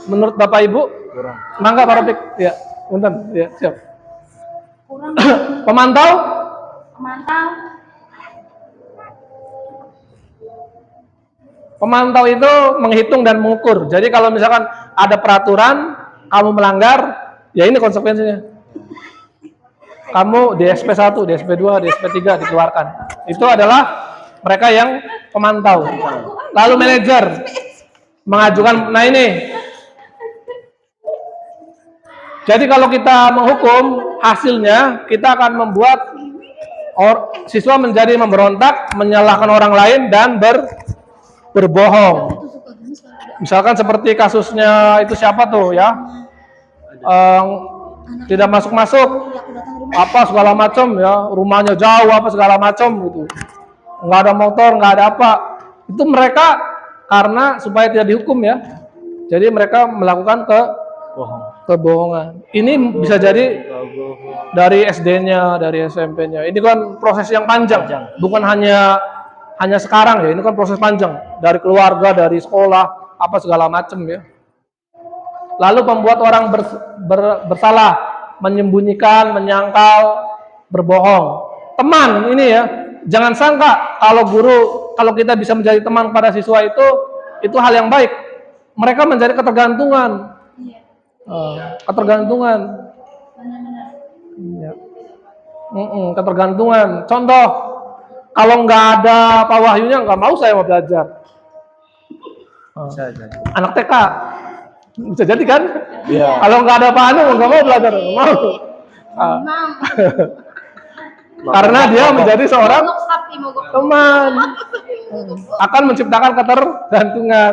menurut Bapak Ibu? Kurang. Mangga Pak Rofik. Ya, punten. Ya, siap. Pemantau? Pemantau itu menghitung dan mengukur. Jadi kalau misalkan ada peraturan, kamu melanggar, ya ini konsekuensinya. Kamu di SP1, di SP2, di SP3 dikeluarkan. Itu adalah mereka yang pemantau. Lalu manajer mengajukan, nah ini. Jadi kalau kita menghukum, hasilnya kita akan membuat siswa menjadi memberontak, menyalahkan orang lain, dan berbohong. Misalkan seperti kasusnya itu siapa tuh ya, tidak masuk apa segala macam ya, rumahnya jauh apa segala macam gitu, nggak ada motor, nggak ada apa, itu mereka karena supaya tidak dihukum ya, jadi mereka melakukan kebohongan. Ini bisa jadi dari SD-nya, dari SMP-nya. Ini kan proses yang panjang, bukan hanya sekarang ya, ini kan proses panjang dari keluarga, dari sekolah, apa segala macam ya. Lalu membuat orang bersalah, menyembunyikan, menyangkal, berbohong. Teman ini ya, jangan sangka kalau kita bisa menjadi teman pada siswa itu hal yang baik. Mereka menjadi ketergantungan. Ketergantungan. Ketergantungan. Contoh, kalau nggak ada Pak Wahyunya, nggak mau saya mau belajar. Anak TK bisa jadi kan? Iya. Kalau nggak ada Pak Anu, nggak mau belajar, nggak mau. Karena dia menjadi seorang teman, akan menciptakan ketergantungan.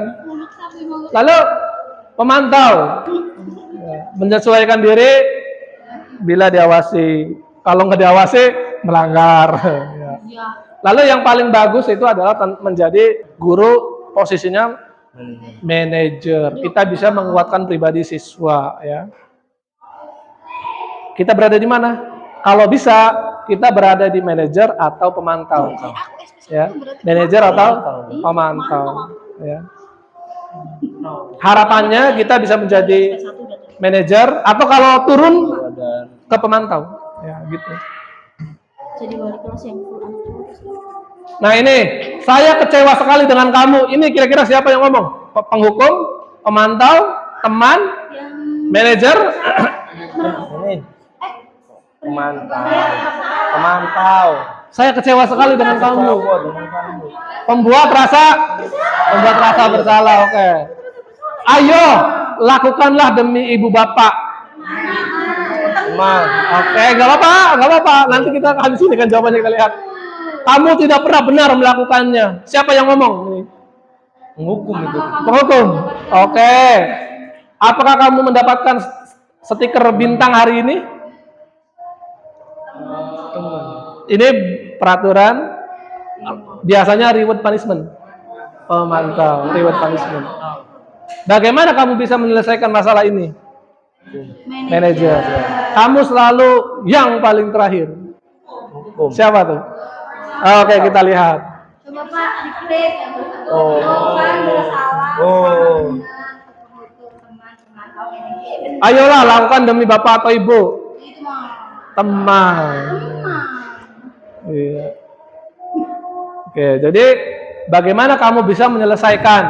Lalu pemantau, menyesuaikan diri bila diawasi. Kalau nggak diawasi, melanggar. Lalu yang paling bagus itu adalah menjadi guru, posisinya manajer. Kita bisa menguatkan pribadi siswa ya. Kita berada di mana? Kalau bisa kita berada di manajer atau pemantau. Ya, manajer atau pemantau ya. Harapannya kita bisa menjadi manajer atau kalau turun ke pemantau ya gitu. Jadi wali kelas yang full. Nah ini, saya kecewa sekali dengan kamu. Ini kira-kira siapa yang ngomong? Penghukum, pemantau, teman, manajer? Ini pemantau. Saya kecewa sekali dengan kamu. Pembuat rasa bersalah. Oke. Ayo, lakukanlah demi ibu bapak. Oke, nggak apa-apa. Nanti kita akan sini kan jawabannya kita lihat. Kamu tidak pernah benar melakukannya. Siapa yang ngomong? Menghukum itu. Penghukum. Oke. Apakah kamu mendapatkan stiker bintang hari ini? Ini peraturan. Biasanya reward punishment. Pemantau, reward punishment. Bagaimana kamu bisa menyelesaikan masalah ini? Manajer. Kamu selalu yang paling terakhir. Siapa tuh? Oke, kita lihat. Coba Pak, diklik. Ayolah lakukan demi bapak atau ibu. Teman. Iya. Oke, jadi bagaimana kamu bisa menyelesaikan?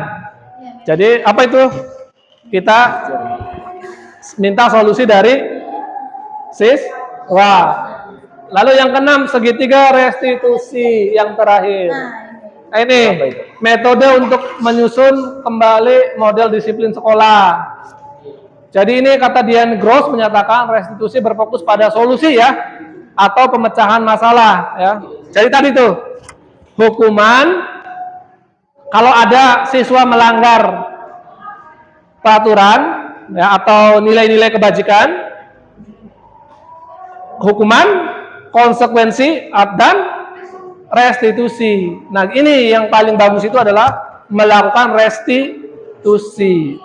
Jadi apa itu? Kita minta solusi dari siswa. Lalu yang keenam, segitiga restitusi yang terakhir. Nah, ini metode untuk menyusun kembali model disiplin sekolah. Jadi ini kata Dian Gross menyatakan restitusi berfokus pada solusi ya, atau pemecahan masalah ya. Jadi tadi tuh hukuman kalau ada siswa melanggar peraturan ya, atau nilai-nilai kebajikan, hukuman, konsekuensi, dan restitusi. Nah, ini yang paling bagus itu adalah melakukan restitusi.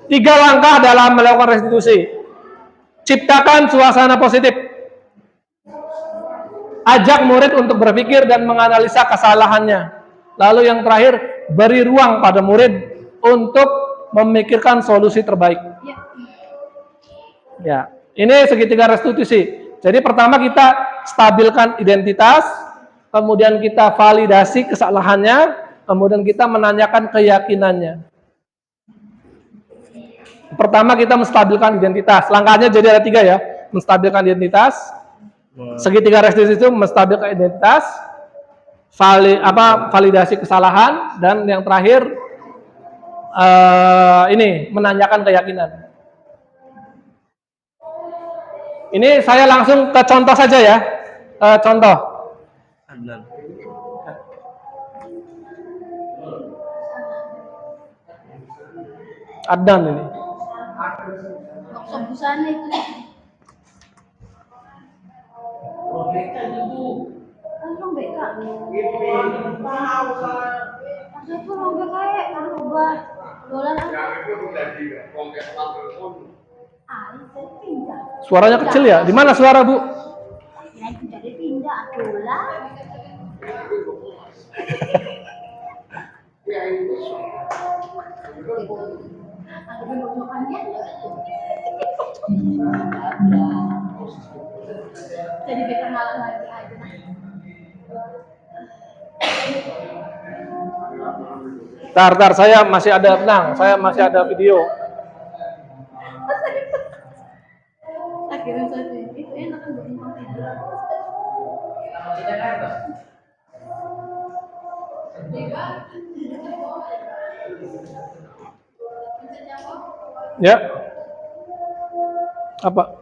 3 langkah dalam melakukan restitusi. Ciptakan suasana positif. Ajak murid untuk berpikir dan menganalisa kesalahannya. Lalu yang terakhir, beri ruang pada murid untuk memikirkan solusi terbaik. Ya. Ini segitiga restitusi. Jadi pertama kita stabilkan identitas, kemudian kita validasi kesalahannya, kemudian kita menanyakan keyakinannya. Pertama kita menstabilkan identitas. Langkahnya jadi ada 3 ya. Menstabilkan identitas, segitiga restitusi itu menstabilkan identitas, validasi kesalahan, dan yang terakhir ini menanyakan keyakinan. Ini saya langsung ke contoh saja ya. Contoh. Adnan. Adnan ini. Busana itu. Kan beka. Masa itu orang beka kan ubah dolar. Suaranya kecil ya? Di mana suara, Bu? Ya itu jadi pindah dolar. Jadi beka malam lagi aja. Tar, saya masih ada video. Akhirnya saya itu enak kan buat makan. Ya. Apa?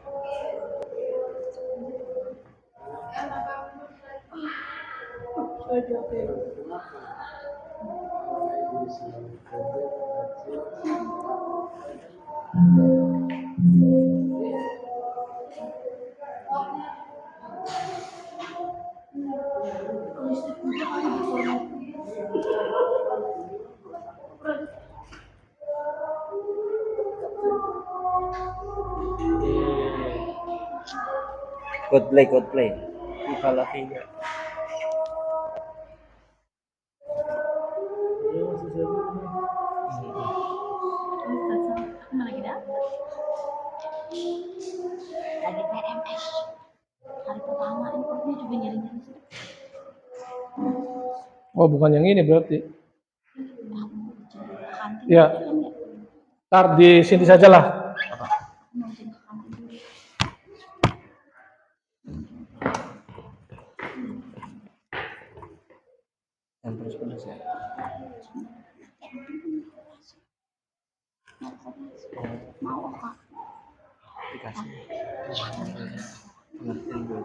Coldplay. Viva la vida. Lagi PMS. Hari pertama ini perutnya juga nyeri-nyeri. Oh, bukan yang ini berarti. Ya. Tar di sini sajalah. Yang terus ya. Mau kak? Dikasih. Pengertian gue.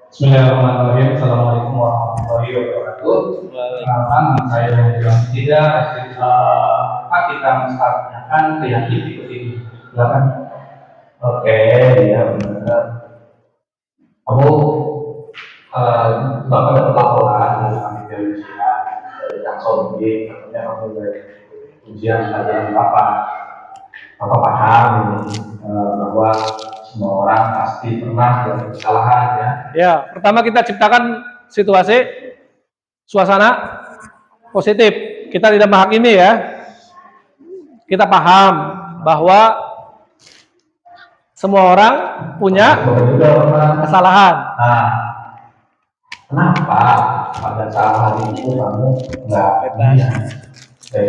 Bismillahirrahmanirrahim. Assalamualaikum warahmatullahi wabarakatuh. Perkenalkan, saya bilang tidak. Kita menstabilkan keyakinan seperti ini. Silakan. Oke, ya benar. Kamu bakal dapat laporan dari panitia ujian dari Kang Sondi. Katanya kamu dari ujian pelajaran apa paham ini bahwa semua orang pasti pernah melakukan kesalahan ya. Ya, pertama kita ciptakan situasi suasana positif. Kita tidak menghakimi ya. Kita paham bahwa semua orang punya kesalahan. Nah, kenapa pada saat hari itu kamu nggak ujian?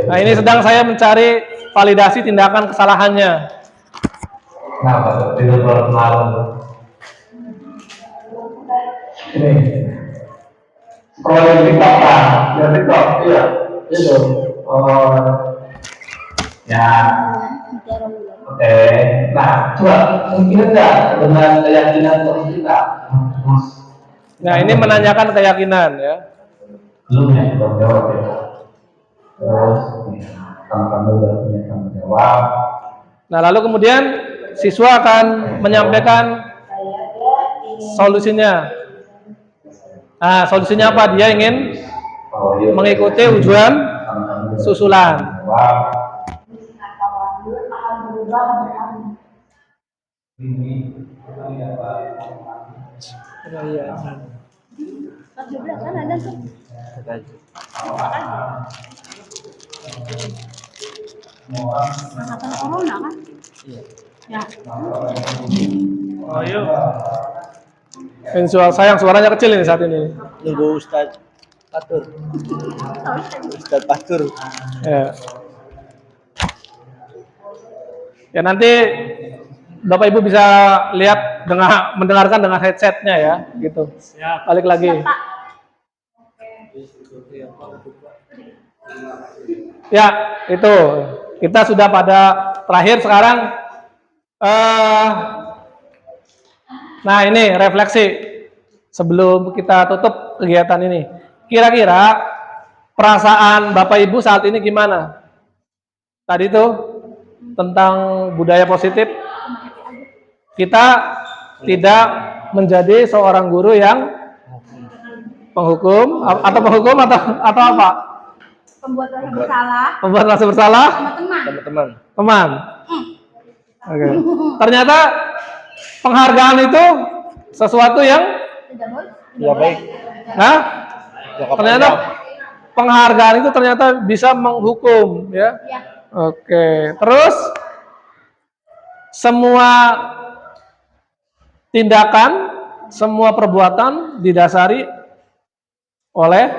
Nah, ini sedang saya mencari validasi tindakan kesalahannya. Kenapa? Tidak berpengaruh. Ini scrolling TikTok kan? Ya TikTok, iya. Itu. Ya. Oke. Nah, coba mungkin nggak dengan keyakinan kita, Mas? Nah, ini menanyakan keyakinan ya. Belum ya, belum jawab ya. Terus, kamu udah punya tanggung jawab. Nah, lalu kemudian siswa akan menyampaikan solusinya. Nah, solusinya apa? Dia ingin mengikuti ujian susulan. Kesehatan corona kan? Ya. Ayo. Sayang suaranya kecil ini saat ini. Nunggu Ustadz Patur. Ustadz Patur. Ya. Ya nanti Bapak Ibu bisa lihat mendengarkan dengan headsetnya ya, gitu. Balik lagi. Ya, itu. Kita sudah pada terakhir sekarang. Nah ini refleksi sebelum kita tutup kegiatan ini. Kira-kira perasaan Bapak Ibu saat ini gimana? Tadi tuh tentang budaya positif. Kita tidak menjadi seorang guru yang penghukum atau apa? Pembuat rasa bersalah. Membuat rasa bersalah? Teman-teman. Teman. Oke. Ternyata penghargaan itu sesuatu yang Ya baik. Hah? Jangka Ternyata panjang. penghargaan itu ternyata bisa menghukum, ya. Oke. Terus semua tindakan, semua perbuatan didasari oleh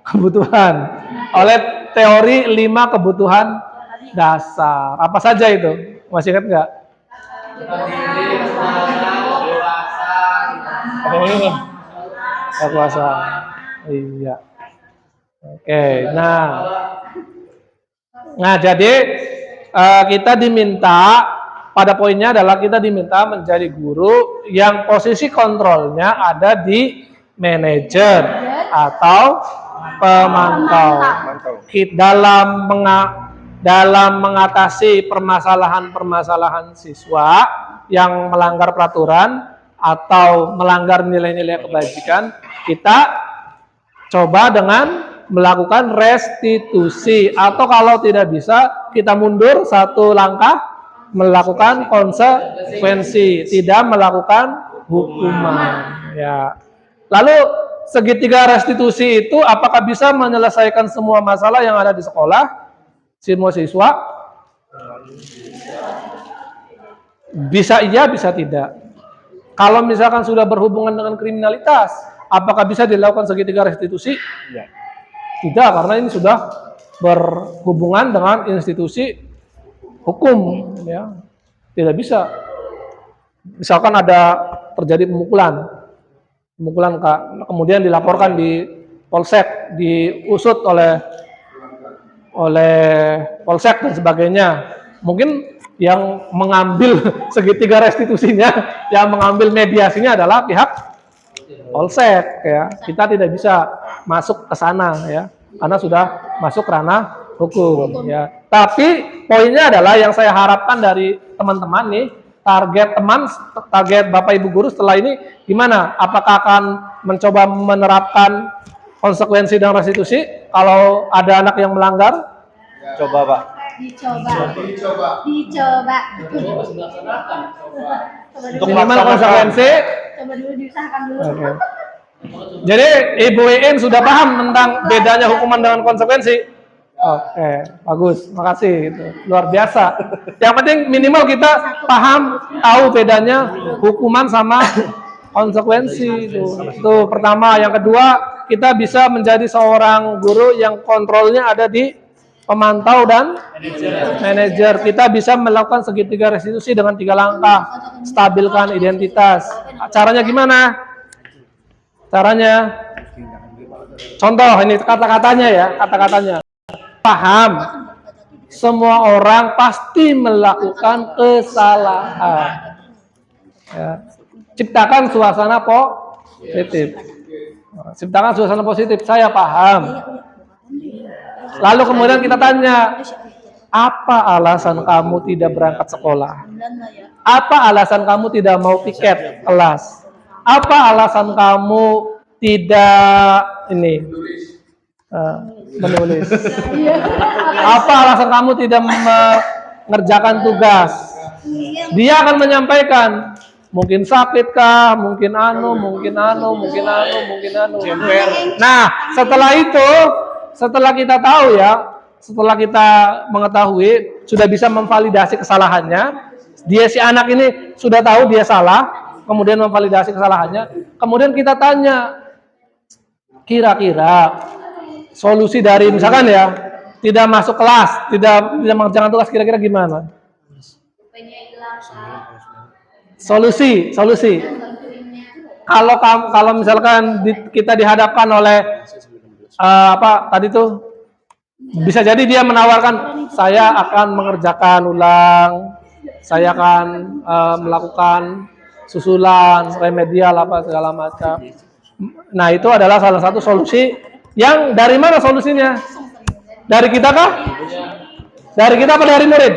kebutuhan, oleh teori 5 kebutuhan dasar. Apa saja itu? Masih ingat nggak? Puasa. Iya. Oke. Nah jadi kita diminta pada poinnya adalah kita diminta menjadi guru yang posisi kontrolnya ada di manajer atau pemantau. Dalam mengatasi permasalahan-permasalahan siswa yang melanggar peraturan atau melanggar nilai-nilai kebajikan, kita coba dengan melakukan restitusi, atau kalau tidak bisa kita mundur satu langkah melakukan konsekuensi, tidak melakukan hukuman. Ya. Lalu segitiga restitusi itu apakah bisa menyelesaikan semua masalah yang ada di sekolah, semua siswa? Bisa iya, bisa tidak. Kalau misalkan sudah berhubungan dengan kriminalitas, apakah bisa dilakukan segitiga restitusi? Ya. Tidak, karena ini sudah berhubungan dengan institusi hukum, ya. Tidak bisa. Misalkan ada terjadi pemukulan, kemudian dilaporkan di polsek, diusut oleh polsek dan sebagainya. Mungkin yang mengambil segitiga restitusinya, yang mengambil mediasinya adalah pihak polsek, ya. Kita tidak bisa masuk ke sana, ya, karena sudah masuk ranah hukum, ya. Tapi poinnya adalah yang saya harapkan dari teman-teman nih, target Bapak Ibu guru setelah ini gimana? Apakah akan mencoba menerapkan konsekuensi dan restitusi kalau ada anak yang melanggar? Coba Pak. Dicoba. Untuk Minimal melaksanakan. konsekuensi. Coba dulu diusahakan dulu. Oke. Jadi Ibu Iin sudah paham tentang bedanya hukuman dengan konsekuensi? Oke, bagus, makasih. Itu luar biasa. Yang penting minimal kita paham, tahu bedanya hukuman sama konsekuensi. Itu pertama. Yang kedua, kita bisa menjadi seorang guru yang kontrolnya ada di pemantau dan manajer. Kita bisa melakukan segitiga restitusi dengan 3 langkah. Stabilkan identitas. Caranya gimana? Caranya? Contoh, ini kata-katanya ya, kata-katanya. Paham, semua orang pasti melakukan kesalahan. Ya. Ciptakan suasana positif. Ciptakan suasana positif, saya paham. Lalu kemudian kita tanya, apa alasan kamu tidak berangkat sekolah? Apa alasan kamu tidak mau piket kelas? Apa alasan kamu tidak menulis? Apa alasan kamu tidak mengerjakan tugas? Dia akan menyampaikan, Mungkin sakit kah, mungkin anu. Nah, setelah kita tahu ya, setelah kita mengetahui, sudah bisa memvalidasi kesalahannya, dia si anak ini sudah tahu dia salah, kemudian memvalidasi kesalahannya, kemudian kita tanya, kira-kira solusi dari misalkan ya, tidak masuk kelas, tidak mengerjakan tugas, kira-kira gimana? Solusi. Kalau misalkan kita dihadapkan oleh tadi tuh, bisa jadi dia menawarkan, saya akan mengerjakan ulang, saya akan melakukan susulan, remedial segala macam. Nah, itu adalah salah satu solusi. Yang dari mana solusinya? Dari kita kah? Dari kita apa dari murid?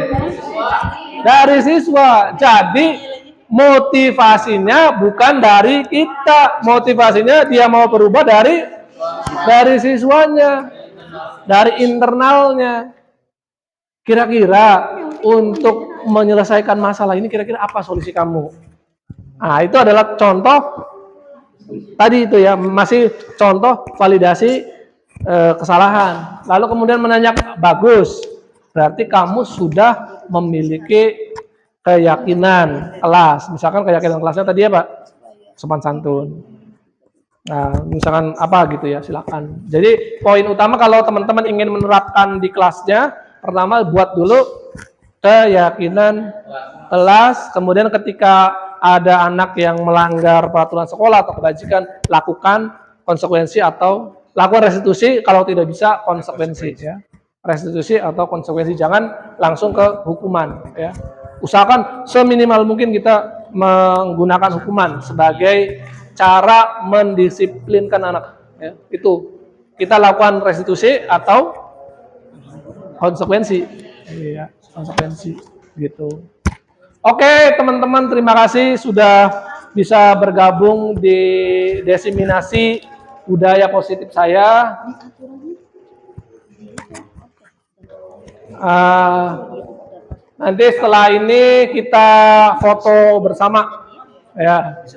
Dari siswa. Jadi motivasinya bukan dari kita. Motivasinya dia mau berubah dari siswanya, dari internalnya. Kira-kira untuk menyelesaikan masalah ini, kira-kira apa solusi kamu? Nah, itu adalah contoh tadi itu ya, masih contoh validasi kesalahan. Lalu kemudian menanya, bagus, berarti kamu sudah memiliki keyakinan kelas. Misalkan keyakinan kelasnya tadi ya Pak, sopan santun. Nah, misalkan apa gitu ya, silakan. Jadi poin utama kalau teman-teman ingin menerapkan di kelasnya, pertama buat dulu keyakinan kelas, kemudian ketika ada anak yang melanggar peraturan sekolah atau kebajikan, lakukan konsekuensi atau lakukan restitusi, kalau tidak bisa konsekuensi ya. Restitusi atau konsekuensi, jangan langsung ke hukuman ya. Usahakan seminimal mungkin kita menggunakan hukuman sebagai cara mendisiplinkan anak ya. Itu kita lakukan restitusi atau konsekuensi. Iya, konsekuensi gitu. Oke, teman-teman, terima kasih sudah bisa bergabung di diseminasi budaya positif saya. Nanti setelah ini kita foto bersama ya.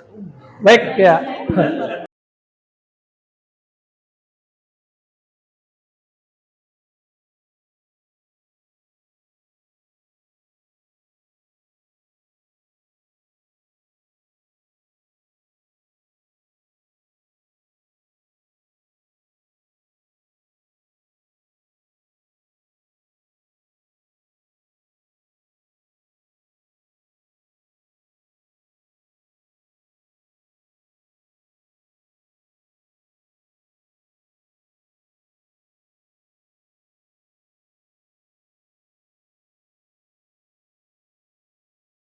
Baik ya.